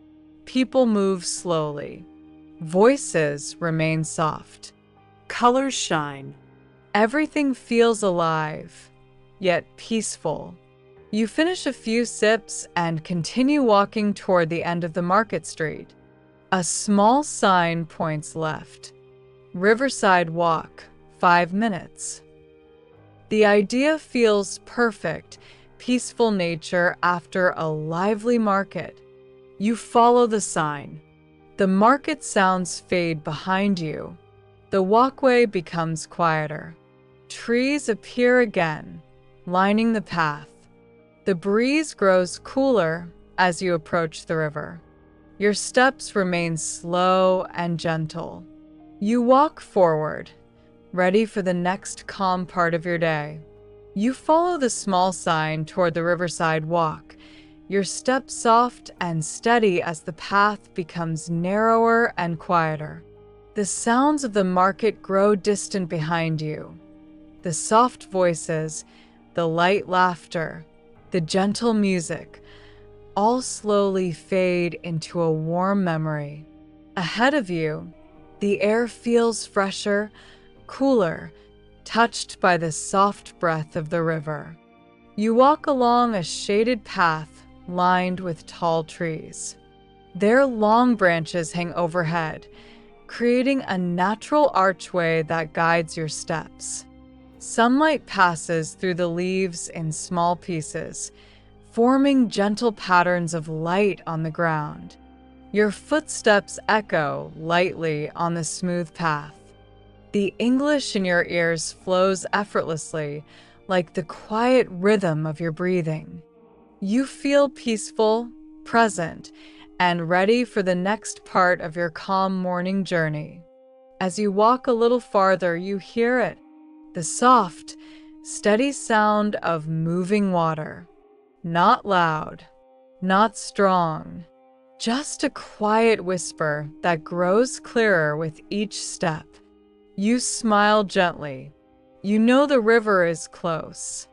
People move slowly. Voices remain soft. Colors shine. Everything feels alive, yet peaceful. You finish a few sips and continue walking toward the end of the market street. A small sign points left. Riverside Walk, 5 minutes. The idea feels perfect, peaceful nature after a lively market. You follow the sign. The market sounds fade behind you. The walkway becomes quieter. Trees appear again, lining the path. The breeze grows cooler as you approach the river. Your steps remain slow and gentle. You walk forward, ready for the next calm part of your day. You follow the small sign toward the riverside walk, your steps soft and steady as the path becomes narrower and quieter. The sounds of the market grow distant behind you. The soft voices, the light laughter, the gentle music, all slowly fade into a warm memory. Ahead of you, the air feels fresher, cooler, touched by the soft breath of the river. You walk along a shaded path lined with tall trees. Their long branches hang overhead, creating a natural archway that guides your steps. Sunlight passes through the leaves in small pieces, forming gentle patterns of light on the ground. Your footsteps echo lightly on the smooth path. The English in your ears flows effortlessly, like the quiet rhythm of your breathing. You feel peaceful, present, and ready for the next part of your calm morning journey. As you walk a little farther, you hear it, the soft, steady sound of moving water. Not loud, not strong, just a quiet whisper that grows clearer with each step. You smile gently. You know the river is close.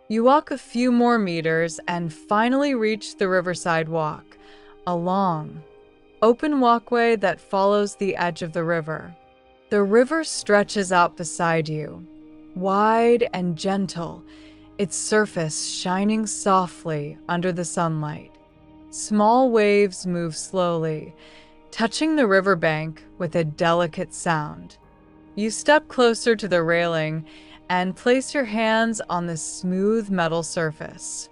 You walk a few more meters and finally reach the riverside walk, a long, open walkway that follows the edge of the river. The river stretches out beside you, wide and gentle, its surface shining softly under the sunlight. Small waves move slowly, touching the riverbank with a delicate sound. You step closer to the railing and place your hands on the smooth metal surface.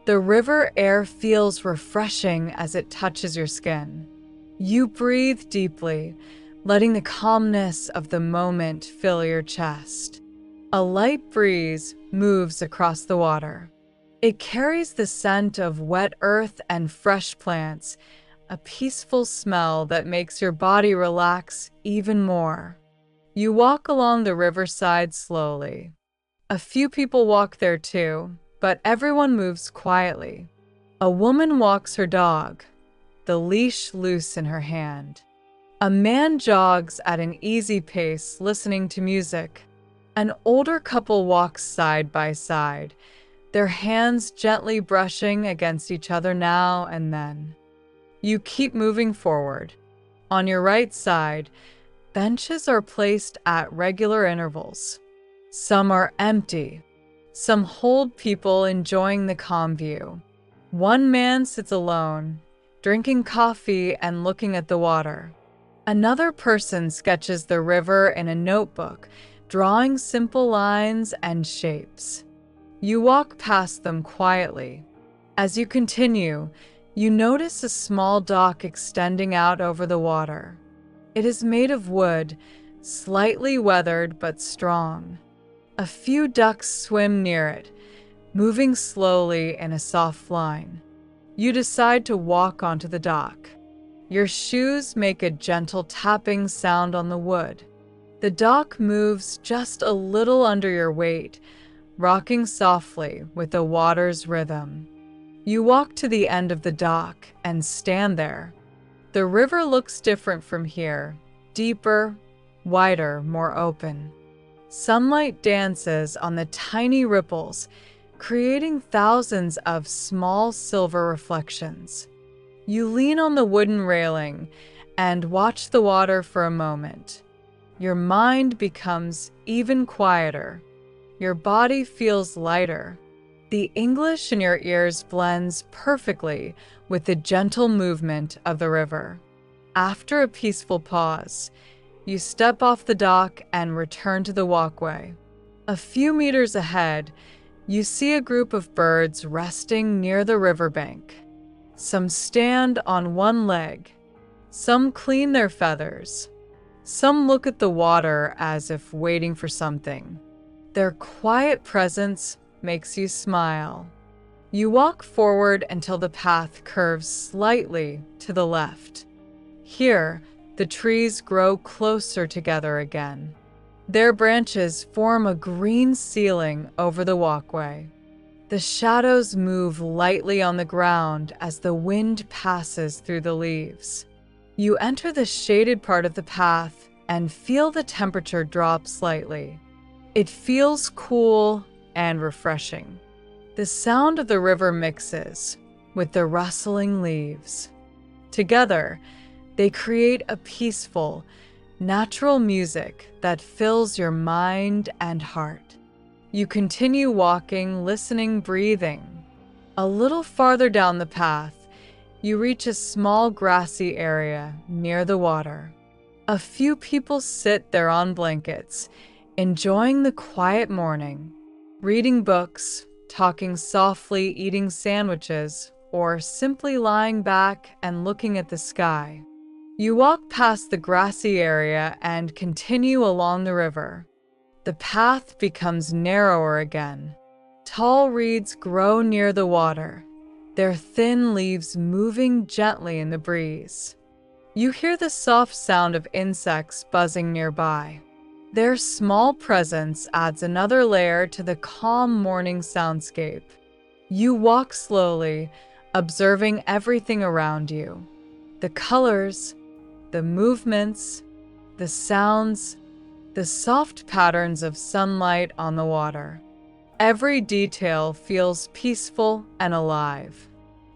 The river air feels refreshing as it touches your skin. You breathe deeply, letting the calmness of the moment fill your chest. A light breeze moves across the water. It carries the scent of wet earth and fresh plants, a peaceful smell that makes your body relax even more. You walk along the riverside slowly. A few people walk there too, but everyone moves quietly. A woman walks her dog, the leash loose in her hand. A man jogs at an easy pace, listening to music. An older couple walks side by side, their hands gently brushing against each other now and then. You keep moving forward. On your right side, benches are placed at regular intervals. Some are empty. Some hold people enjoying the calm view. One man sits alone, drinking coffee and looking at the water. Another person sketches the river in a notebook, drawing simple lines and shapes. You walk past them quietly. As you continue, you notice a small dock extending out over the water. It is made of wood, slightly weathered but strong. A few ducks swim near it, moving slowly in a soft line. You decide to walk onto the dock. Your shoes make a gentle tapping sound on the wood. The dock moves just a little under your weight, rocking softly with the water's rhythm. You walk to the end of the dock and stand there. The river looks different from here, deeper, wider, more open. Sunlight dances on the tiny ripples, creating thousands of small silver reflections. You lean on the wooden railing and watch the water for a moment. Your mind becomes even quieter. Your body feels lighter. The English in your ears blends perfectly with the gentle movement of the river. After a peaceful pause, you step off the dock and return to the walkway. A few meters ahead, you see a group of birds resting near the riverbank. Some stand on one leg. Some clean their feathers. Some look at the water as if waiting for something. Their quiet presence makes you smile. You walk forward until the path curves slightly to the left. Here, the trees grow closer together again. Their branches form a green ceiling over the walkway. The shadows move lightly on the ground as the wind passes through the leaves. You enter the shaded part of the path and feel the temperature drop slightly. It feels cool and refreshing. The sound of the river mixes with the rustling leaves. Together, they create a peaceful, natural music that fills your mind and heart. You continue walking, listening, breathing. A little farther down the path, you reach a small grassy area near the water. A few people sit there on blankets, enjoying the quiet morning, reading books, talking softly, eating sandwiches, or simply lying back and looking at the sky. You walk past the grassy area and continue along the river. The path becomes narrower again. Tall reeds grow near the water, their thin leaves moving gently in the breeze. You hear the soft sound of insects buzzing nearby. Their small presence adds another layer to the calm morning soundscape. You walk slowly, observing everything around you. The colors, the movements, the sounds, the soft patterns of sunlight on the water. Every detail feels peaceful and alive.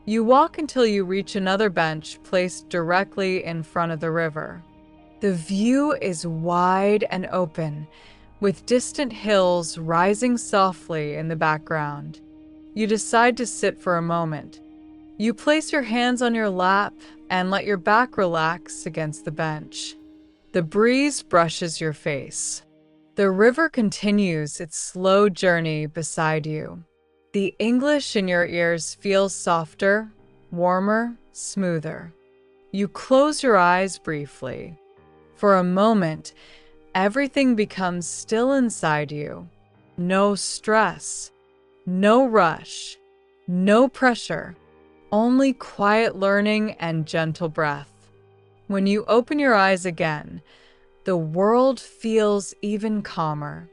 You walk until you reach another bench placed directly in front of the river. The view is wide and open, with distant hills rising softly in the background. You decide to sit for a moment. You place your hands on your lap and let your back relax against the bench. The breeze brushes your face. The river continues its slow journey beside you. The English in your ears feels softer, warmer, smoother. You close your eyes briefly. For a moment, everything becomes still inside you. No stress, no rush, no pressure, only quiet learning and gentle breath. When you open your eyes again, the world feels even calmer.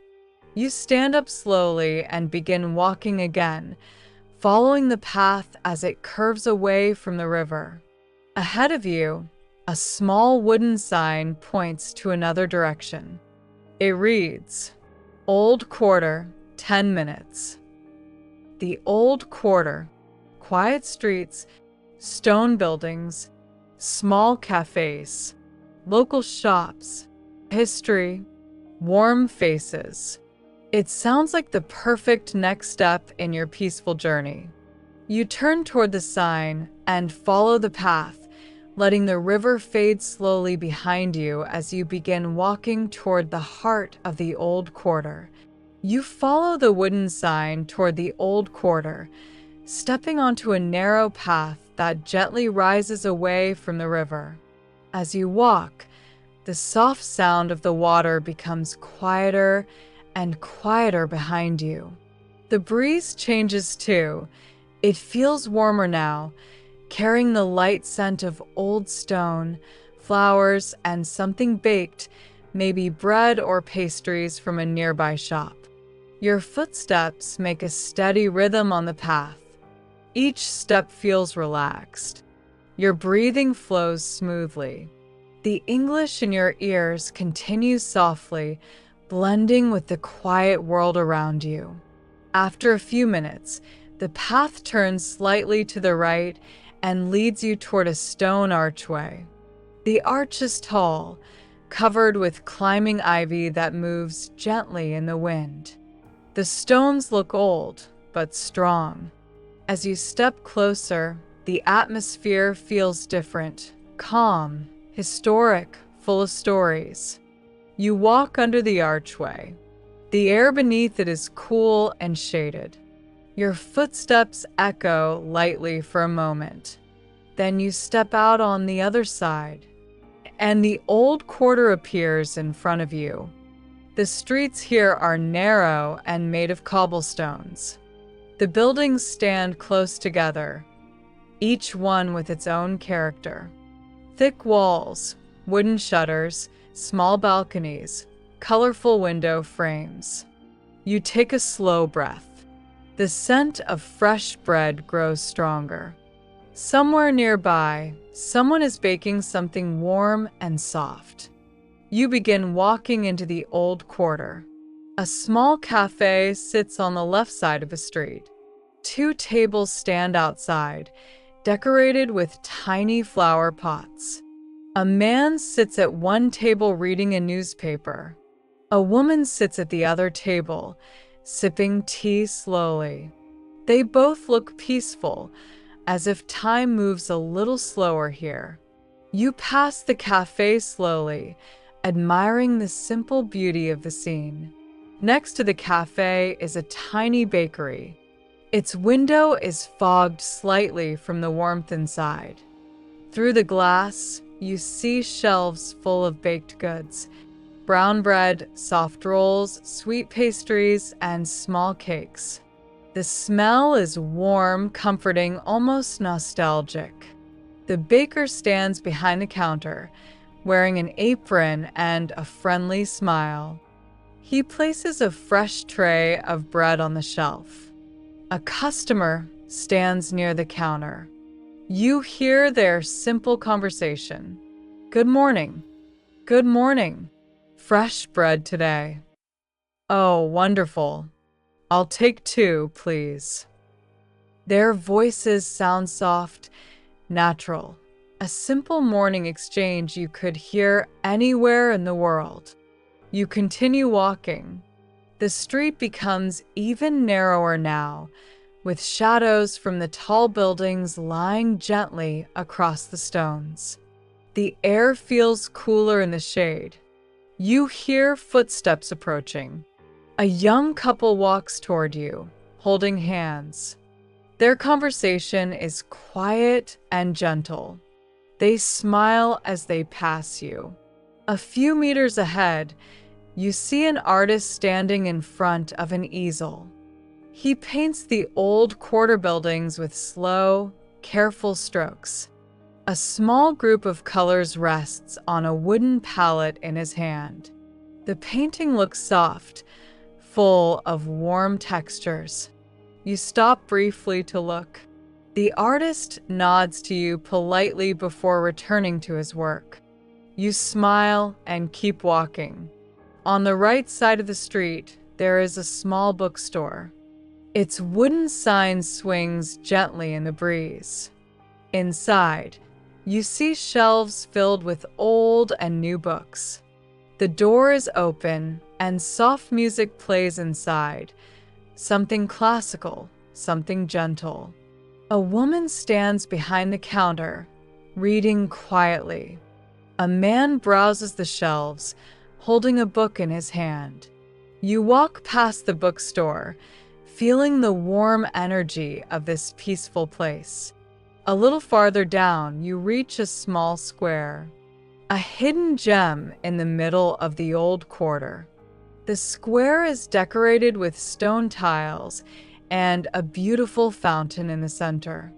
You stand up slowly and begin walking again, following the path as it curves away from the river. Ahead of you, a small wooden sign points to another direction. It reads, Old Quarter, 10 minutes. The Old Quarter, quiet streets, stone buildings, small cafes, local shops, history, warm faces. It sounds like the perfect next step in your peaceful journey. You turn toward the sign and follow the path, letting the river fade slowly behind you as you begin walking toward the heart of the Old Quarter. You follow the wooden sign toward the Old Quarter, stepping onto a narrow path that gently rises away from the river. As you walk, the soft sound of the water becomes quieter and quieter behind you. The breeze changes too. It feels warmer now, carrying the light scent of old stone, flowers, and something baked, maybe bread or pastries from a nearby shop. Your footsteps make a steady rhythm on the path. Each step feels relaxed. Your breathing flows smoothly. The English in your ears continues softly, blending with the quiet world around you. After a few minutes, the path turns slightly to the right and leads you toward a stone archway. The arch is tall, covered with climbing ivy that moves gently in the wind. The stones look old, but strong. As you step closer, the atmosphere feels different, calm, historic, full of stories. You walk under the archway. The air beneath it is cool and shaded. Your footsteps echo lightly for a moment. Then you step out on the other side, and the old quarter appears in front of you. The streets here are narrow and made of cobblestones. The buildings stand close together, each one with its own character. Thick walls, wooden shutters, small balconies, colorful window frames. You take a slow breath. The scent of fresh bread grows stronger. Somewhere nearby, someone is baking something warm and soft. You begin walking into the old quarter. A small cafe sits on the left side of a street. 2 tables stand outside, decorated with tiny flower pots. A man sits at one table reading a newspaper. A woman sits at the other table, sipping tea slowly. They both look peaceful, as if time moves a little slower here. You pass the cafe slowly, admiring the simple beauty of the scene. Next to the cafe is a tiny bakery. Its window is fogged slightly from the warmth inside. Through the glass, you see shelves full of baked goods: brown bread, soft rolls, sweet pastries, and small cakes. The smell is warm, comforting, almost nostalgic. The baker stands behind the counter, wearing an apron and a friendly smile. He places a fresh tray of bread on the shelf. A customer stands near the counter. You hear their simple conversation. "Good morning." "Good morning. Fresh bread today." "Oh, wonderful. I'll take 2, please." Their voices sound soft, natural. A simple morning exchange you could hear anywhere in the world. You continue walking. The street becomes even narrower now, with shadows from the tall buildings lying gently across the stones. The air feels cooler in the shade. You hear footsteps approaching. A young couple walks toward you, holding hands. Their conversation is quiet and gentle. They smile as they pass you. A few meters ahead, you see an artist standing in front of an easel. He paints the old quarter buildings with slow, careful strokes. A small group of colors rests on a wooden palette in his hand. The painting looks soft, full of warm textures. You stop briefly to look. The artist nods to you politely before returning to his work. You smile and keep walking. On the right side of the street, there is a small bookstore. Its wooden sign swings gently in the breeze. Inside, you see shelves filled with old and new books. The door is open and soft music plays inside, something classical, something gentle. A woman stands behind the counter, reading quietly. A man browses the shelves, holding a book in his hand. You walk past the bookstore, feeling the warm energy of this peaceful place. A little farther down, you reach a small square, a hidden gem in the middle of the old quarter. The square is decorated with stone tiles and a beautiful fountain in the center.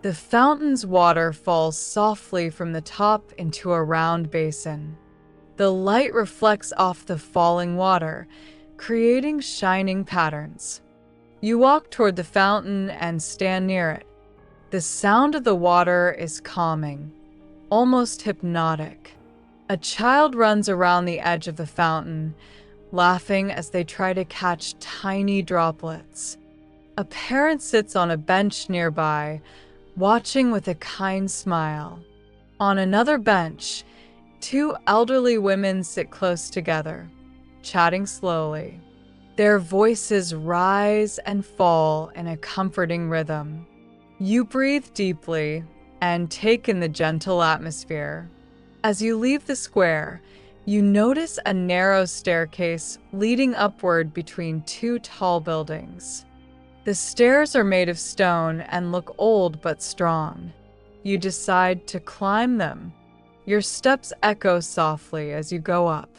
The fountain's water falls softly from the top into a round basin. The light reflects off the falling water, creating shining patterns. You walk toward the fountain and stand near it. The sound of the water is calming, almost hypnotic. A child runs around the edge of the fountain, laughing as they try to catch tiny droplets. A parent sits on a bench nearby, watching with a kind smile. On another bench, two elderly women sit close together, chatting slowly. Their voices rise and fall in a comforting rhythm. You breathe deeply and take in the gentle atmosphere. As you leave the square, you notice a narrow staircase leading upward between two tall buildings. The stairs are made of stone and look old but strong. You decide to climb them. Your steps echo softly as you go up.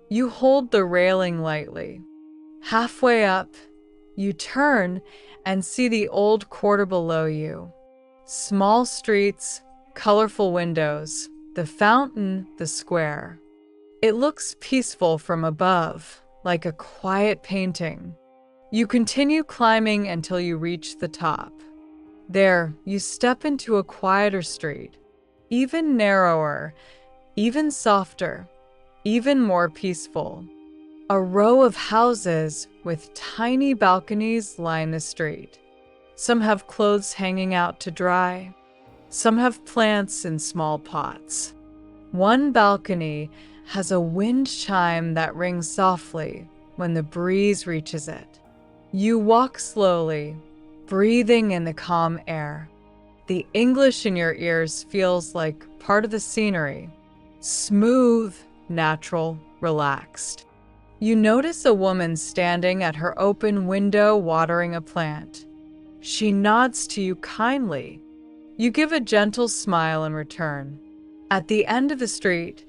You hold the railing lightly. Halfway up, you turn and see the old quarter below you. Small streets, colorful windows, the fountain, the square. It looks peaceful from above, like a quiet painting. You continue climbing until you reach the top. There, you step into a quieter street, even narrower, even softer, even more peaceful. A row of houses with tiny balconies line the street. Some have clothes hanging out to dry. Some have plants in small pots. One balcony has a wind chime that rings softly when the breeze reaches it. You walk slowly, breathing in the calm air. The English in your ears feels like part of the scenery. Smooth, natural, relaxed. You notice a woman standing at her open window watering a plant. She nods to you kindly. You give a gentle smile in return. At the end of the street,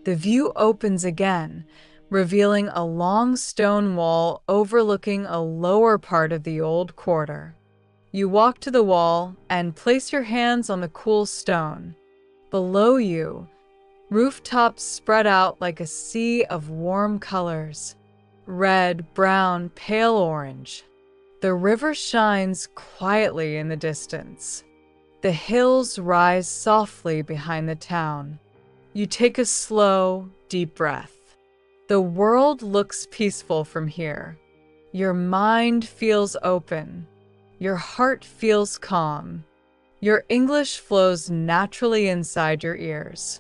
the view opens again, revealing a long stone wall overlooking a lower part of the old quarter. You walk to the wall and place your hands on the cool stone. Below you, rooftops spread out like a sea of warm colors. Red, brown, pale orange. The river shines quietly in the distance. The hills rise softly behind the town. You take a slow, deep breath. The world looks peaceful from here. Your mind feels open. Your heart feels calm. Your English flows naturally inside your ears.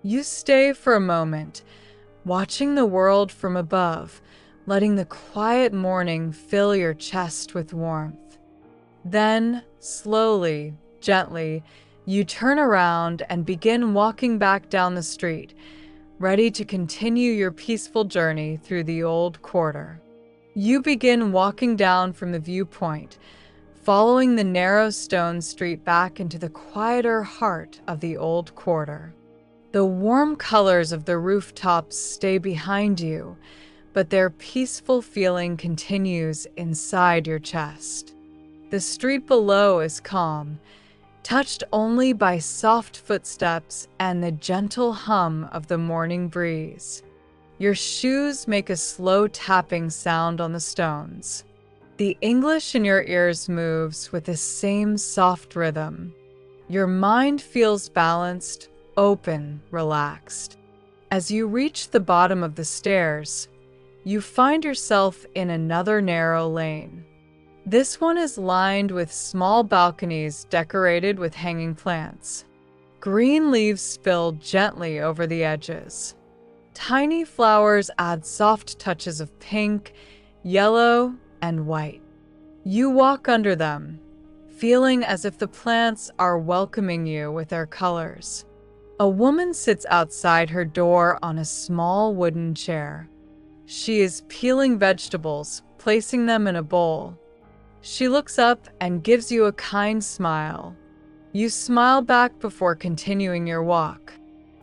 You stay for a moment, watching the world from above, letting the quiet morning fill your chest with warmth. Then, slowly, gently, you turn around and begin walking back down the street, ready to continue your peaceful journey through the old quarter. You begin walking down from the viewpoint, following the narrow stone street back into the quieter heart of the old quarter. The warm colors of the rooftops stay behind you, but their peaceful feeling continues inside your chest. The street below is calm, touched only by soft footsteps and the gentle hum of the morning breeze. Your shoes make a slow tapping sound on the stones. The English in your ears moves with the same soft rhythm. Your mind feels balanced, open, relaxed. As you reach the bottom of the stairs, you find yourself in another narrow lane. This one is lined with small balconies decorated with hanging plants. Green leaves spill gently over the edges. Tiny flowers add soft touches of pink, yellow, and white. You walk under them, feeling as if the plants are welcoming you with their colors. A woman sits outside her door on a small wooden chair. She is peeling vegetables, placing them in a bowl. She looks up and gives you a kind smile. You smile back before continuing your walk.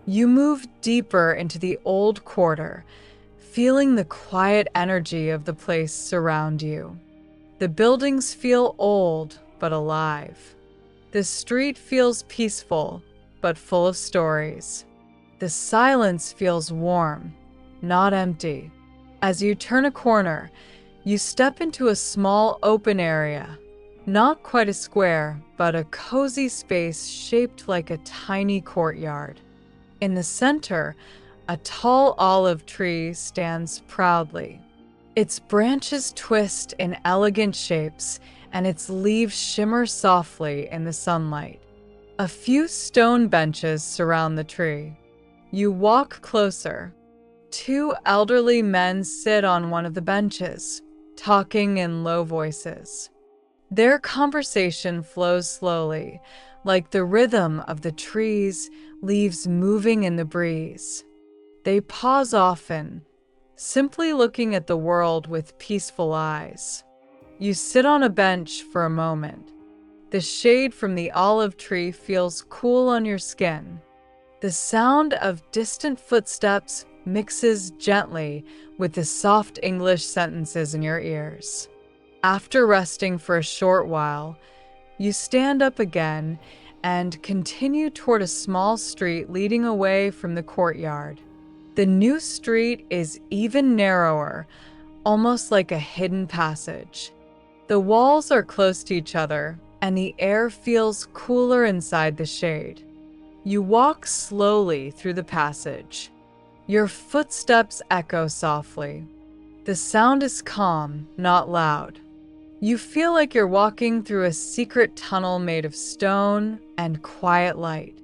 You move deeper into the old quarter, feeling the quiet energy of the place surround you. The buildings feel old but alive. The street feels peaceful but full of stories. The silence feels warm, not empty. As you turn a corner, you step into a small open area. Not quite a square, but a cozy space shaped like a tiny courtyard. In the center, a tall olive tree stands proudly. Its branches twist in elegant shapes, and its leaves shimmer softly in the sunlight. A few stone benches surround the tree. You walk closer. Two elderly men sit on one of the benches, talking in low voices. Their conversation flows slowly, like the rhythm of the trees, leaves moving in the breeze. They pause often, simply looking at the world with peaceful eyes. You sit on a bench for a moment. The shade from the olive tree feels cool on your skin. The sound of distant footsteps mixes gently with the soft English sentences in your ears. After resting for a short while, you stand up again and continue toward a small street leading away from the courtyard. The new street is even narrower, almost like a hidden passage. The walls are close to each other, and the air feels cooler inside the shade. You walk slowly through the passage. Your footsteps echo softly. The sound is calm, not loud. You feel like you're walking through a secret tunnel made of stone and quiet light.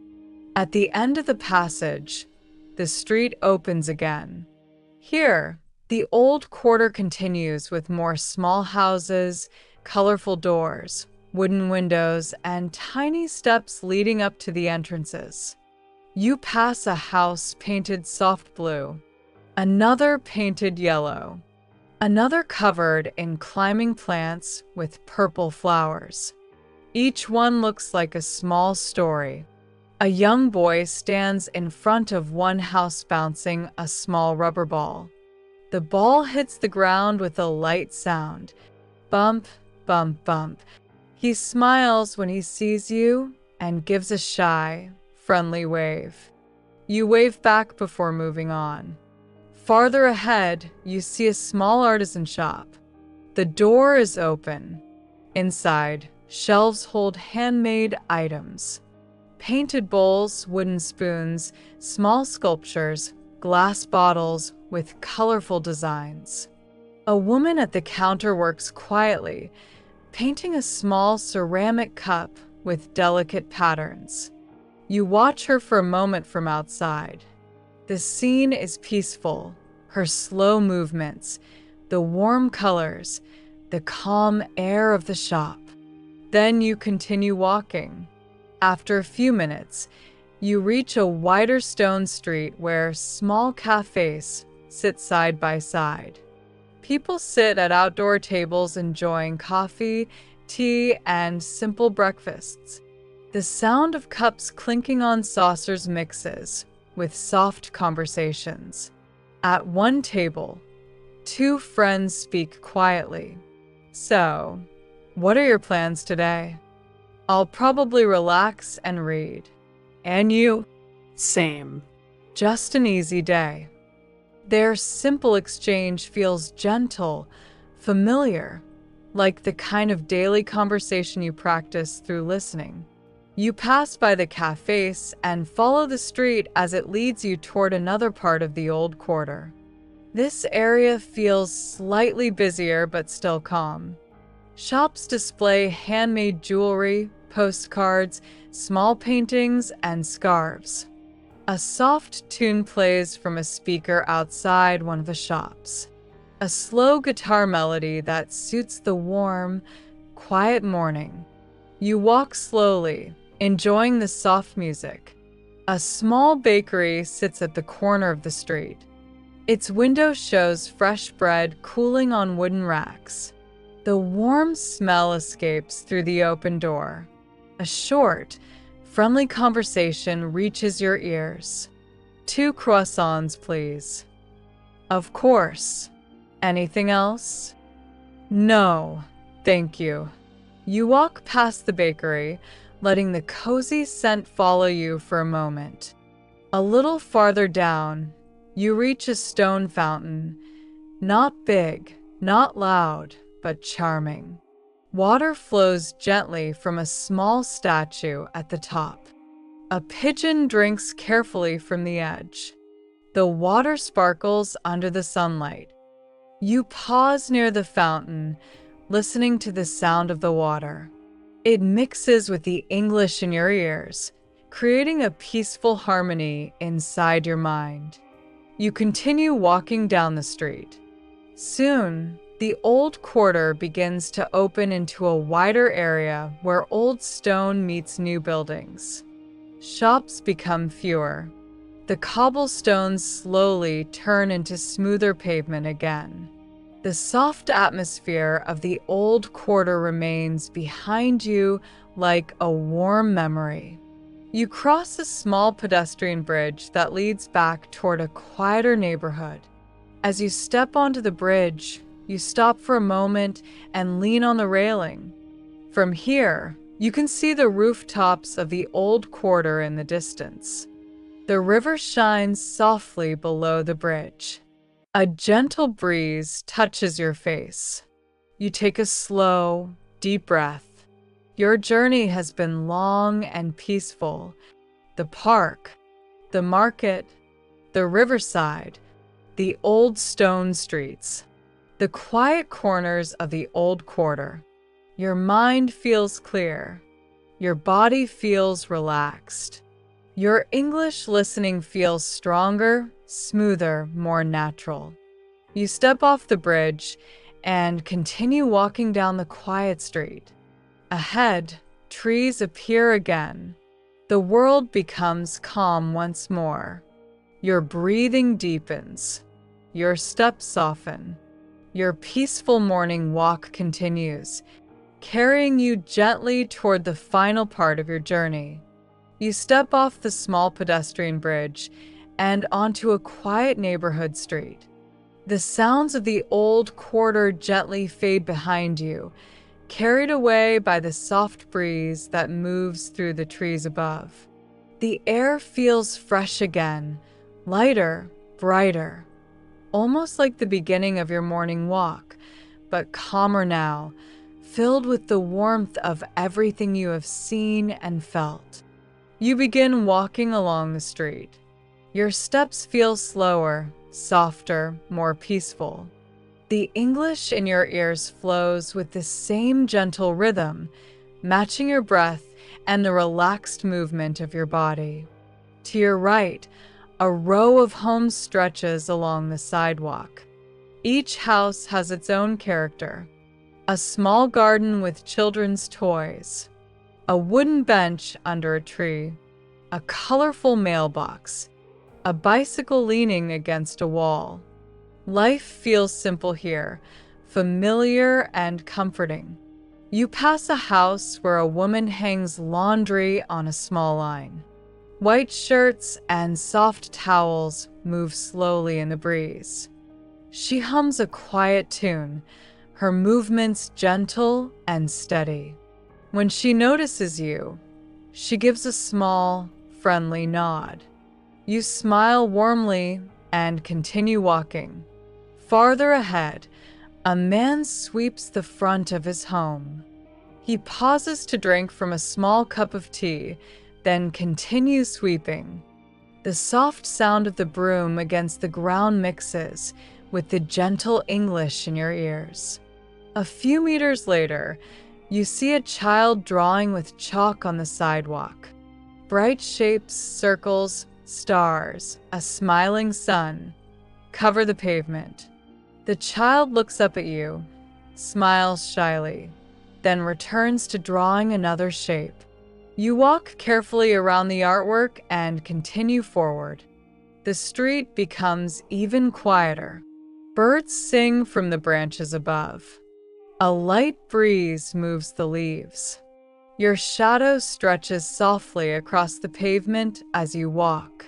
At the end of the passage, the street opens again. Here, the old quarter continues with more small houses, colorful doors, wooden windows, and tiny steps leading up to the entrances. You pass a house painted soft blue, another painted yellow, another covered in climbing plants with purple flowers. Each one looks like a small story. A young boy stands in front of one house bouncing a small rubber ball. The ball hits the ground with a light sound. Bump, bump, bump. He smiles when he sees you and gives a shy, friendly wave. You wave back before moving on. Farther ahead, you see a small artisan shop. The door is open. Inside, shelves hold handmade items. Painted bowls, wooden spoons, small sculptures, glass bottles with colorful designs. A woman at the counter works quietly, painting a small ceramic cup with delicate patterns. You watch her for a moment from outside. The scene is peaceful, her slow movements, the warm colors, the calm air of the shop. Then you continue walking. After a few minutes, you reach a wider stone street where small cafes sit side by side. People sit at outdoor tables enjoying coffee, tea, and simple breakfasts. The sound of cups clinking on saucers mixes with soft conversations. At one table, two friends speak quietly. So, what are your plans today? I'll probably relax and read. And you? Same. Just an easy day. Their simple exchange feels gentle, familiar, like the kind of daily conversation you practice through listening. You pass by the cafes and follow the street as it leads you toward another part of the old quarter. This area feels slightly busier but still calm. Shops display handmade jewelry, postcards, small paintings, and scarves. A soft tune plays from a speaker outside one of the shops. A slow guitar melody that suits the warm, quiet morning. You walk slowly, enjoying the soft music. A small bakery sits at the corner of the street. Its window shows fresh bread cooling on wooden racks. The warm smell escapes through the open door. A short, friendly conversation reaches your ears. 2 croissants, please. Of course. Anything else? No, thank you. You walk past the bakery, letting the cozy scent follow you for a moment. A little farther down, you reach a stone fountain. Not big, not loud, but charming. Water flows gently from a small statue at the top. A pigeon drinks carefully from the edge. The water sparkles under the sunlight. You pause near the fountain, listening to the sound of the water. It mixes with the English in your ears, creating a peaceful harmony inside your mind. You continue walking down the street. Soon, the old quarter begins to open into a wider area where old stone meets new buildings. Shops become fewer. The cobblestones slowly turn into smoother pavement again. The soft atmosphere of the old quarter remains behind you like a warm memory. You cross a small pedestrian bridge that leads back toward a quieter neighborhood. As you step onto the bridge, you stop for a moment and lean on the railing. From here, you can see the rooftops of the old quarter in the distance. The river shines softly below the bridge. A gentle breeze touches your face. You take a slow, deep breath. Your journey has been long and peaceful. The park, the market, the riverside, the old stone streets, the quiet corners of the old quarter. Your mind feels clear. Your body feels relaxed. Your English listening feels stronger, smoother, more natural. You step off the bridge and continue walking down the quiet street. Ahead, trees appear again. The world becomes calm once more. Your breathing deepens. Your steps soften. Your peaceful morning walk continues, carrying you gently toward the final part of your journey. You step off the small pedestrian bridge and onto a quiet neighborhood street. The sounds of the old quarter gently fade behind you, carried away by the soft breeze that moves through the trees above. The air feels fresh again, lighter, brighter, almost like the beginning of your morning walk, but calmer now, filled with the warmth of everything you have seen and felt. You begin walking along the street. Your steps feel slower, softer, more peaceful. The English in your ears flows with the same gentle rhythm, matching your breath and the relaxed movement of your body. To your right, a row of homes stretches along the sidewalk. Each house has its own character. A small garden with children's toys, a wooden bench under a tree, a colorful mailbox, a bicycle leaning against a wall. Life feels simple here, familiar and comforting. You pass a house where a woman hangs laundry on a small line. White shirts and soft towels move slowly in the breeze. She hums a quiet tune, her movements gentle and steady. When she notices you, she gives a small, friendly nod. You smile warmly and continue walking. Farther ahead, a man sweeps the front of his home. He pauses to drink from a small cup of tea, then continues sweeping. The soft sound of the broom against the ground mixes with the gentle English in your ears. A few meters later, you see a child drawing with chalk on the sidewalk. Bright shapes, circles, stars, a smiling sun cover the pavement. The child looks up at you, smiles shyly, then returns to drawing another shape. You walk carefully around the artwork and continue forward. The street becomes even quieter. Birds sing from the branches above. A light breeze moves the leaves. Your shadow stretches softly across the pavement as you walk.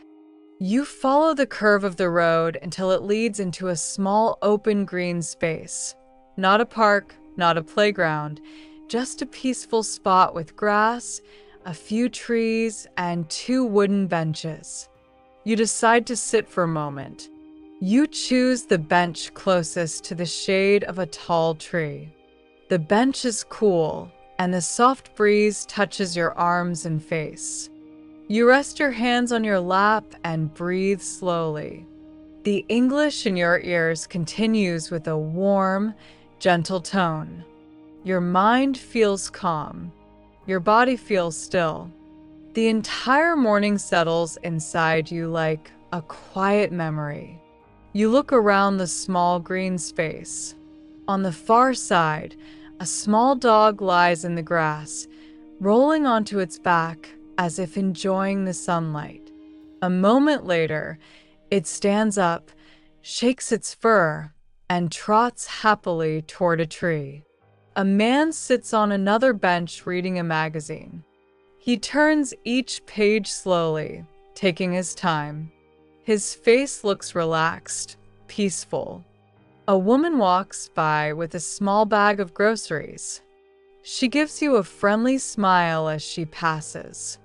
You follow the curve of the road until it leads into a small open green space. Not a park, not a playground, just a peaceful spot with grass, a few trees, and two wooden benches. You decide to sit for a moment. You choose the bench closest to the shade of a tall tree. The bench is cool, and the soft breeze touches your arms and face. You rest your hands on your lap and breathe slowly. The English in your ears continues with a warm, gentle tone. Your mind feels calm. Your body feels still. The entire morning settles inside you like a quiet memory. You look around the small green space. On the far side, a small dog lies in the grass, rolling onto its back as if enjoying the sunlight. A moment later, it stands up, shakes its fur, and trots happily toward a tree. A man sits on another bench reading a magazine. He turns each page slowly, taking his time. His face looks relaxed, peaceful. A woman walks by with a small bag of groceries. She gives you a friendly smile as she passes.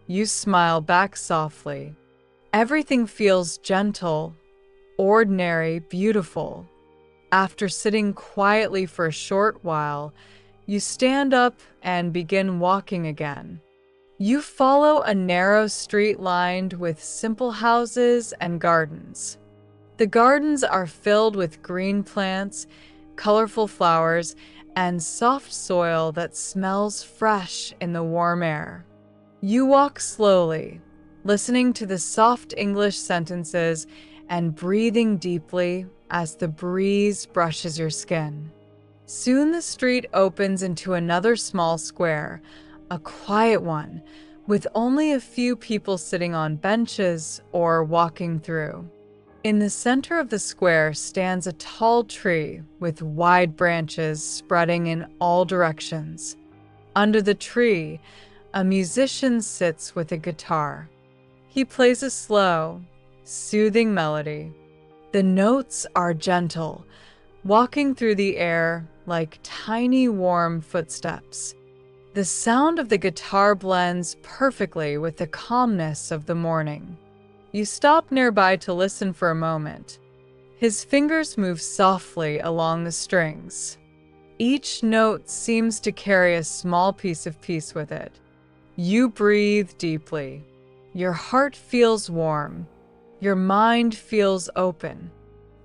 You smile back softly. Everything feels gentle, ordinary, beautiful. After sitting quietly for a short while, you stand up and begin walking again. You follow a narrow street lined with simple houses and gardens. The gardens are filled with green plants, colorful flowers, and soft soil that smells fresh in the warm air. You walk slowly, listening to the soft English sentences and breathing deeply as the breeze brushes your skin. Soon the street opens into another small square, a quiet one, with only a few people sitting on benches or walking through. In the center of the square stands a tall tree with wide branches spreading in all directions. Under the tree, a musician sits with a guitar. He plays a slow, soothing melody. The notes are gentle, walking through the air like tiny warm footsteps. The sound of the guitar blends perfectly with the calmness of the morning. You stop nearby to listen for a moment. His fingers move softly along the strings. Each note seems to carry a small piece of peace with it. You breathe deeply. Your heart feels warm. Your mind feels open.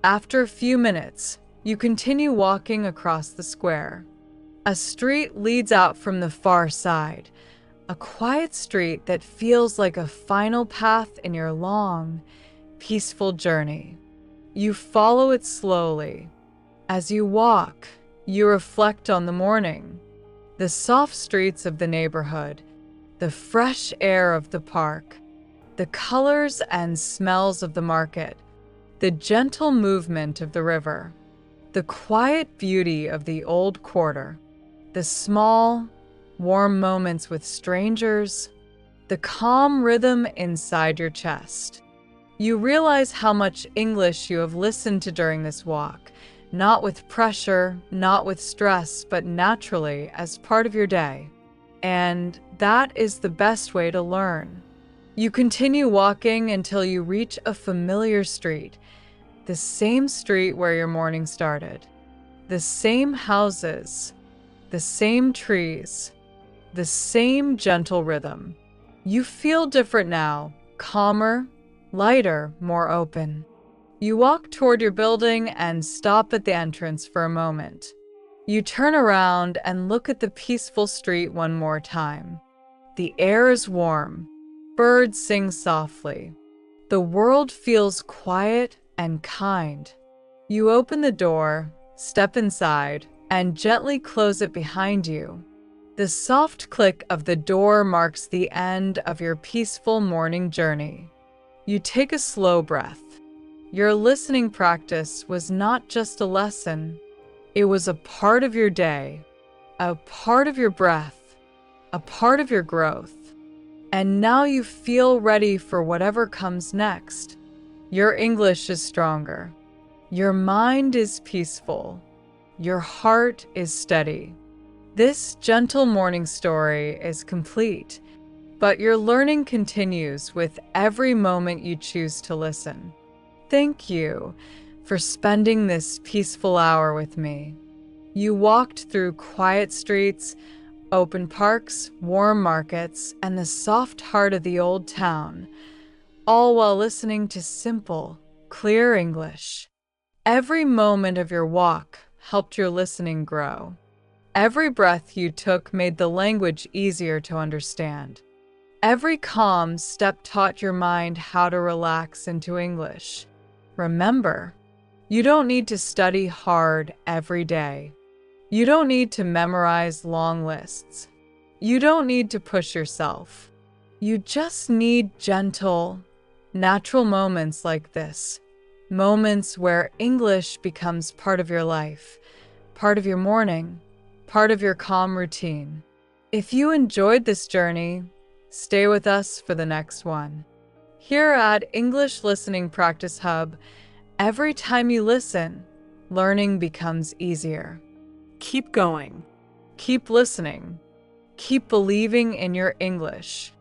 After a few minutes, you continue walking across the square. A street leads out from the far side, a quiet street that feels like a final path in your long, peaceful journey. You follow it slowly. As you walk, you reflect on the morning, the soft streets of the neighborhood, the fresh air of the park, the colors and smells of the market, the gentle movement of the river, the quiet beauty of the old quarter, the small, warm moments with strangers, the calm rhythm inside your chest. You realize how much English you have listened to during this walk, not with pressure, not with stress, but naturally as part of your day. And that is the best way to learn. You continue walking until you reach a familiar street, the same street where your morning started, the same houses, the same trees, the same gentle rhythm. You feel different now, calmer, lighter, more open. You walk toward your building and stop at the entrance for a moment. You turn around and look at the peaceful street one more time. The air is warm. Birds sing softly. The world feels quiet and kind. You open the door, step inside, and gently close it behind you. The soft click of the door marks the end of your peaceful morning journey. You take a slow breath. Your listening practice was not just a lesson, It was a part of your day, a part of your breath, a part of your growth. And now you feel ready for whatever comes next. Your English is stronger. Your mind is peaceful. Your heart is steady. This gentle morning story is complete, but your learning continues with every moment you choose to listen. Thank you for spending this peaceful hour with me. You walked through quiet streets, open parks, warm markets, and the soft heart of the old town, all while listening to simple, clear English. Every moment of your walk helped your listening grow. Every breath you took made the language easier to understand. Every calm step taught your mind how to relax into English. Remember, you don't need to study hard every day. You don't need to memorize long lists. You don't need to push yourself. You just need gentle, natural moments like this. Moments where English becomes part of your life, part of your morning, part of your calm routine. If you enjoyed this journey, stay with us for the next one. Here at English Listening Practice Hub, every time you listen, learning becomes easier. Keep going. Keep listening. Keep believing in your English.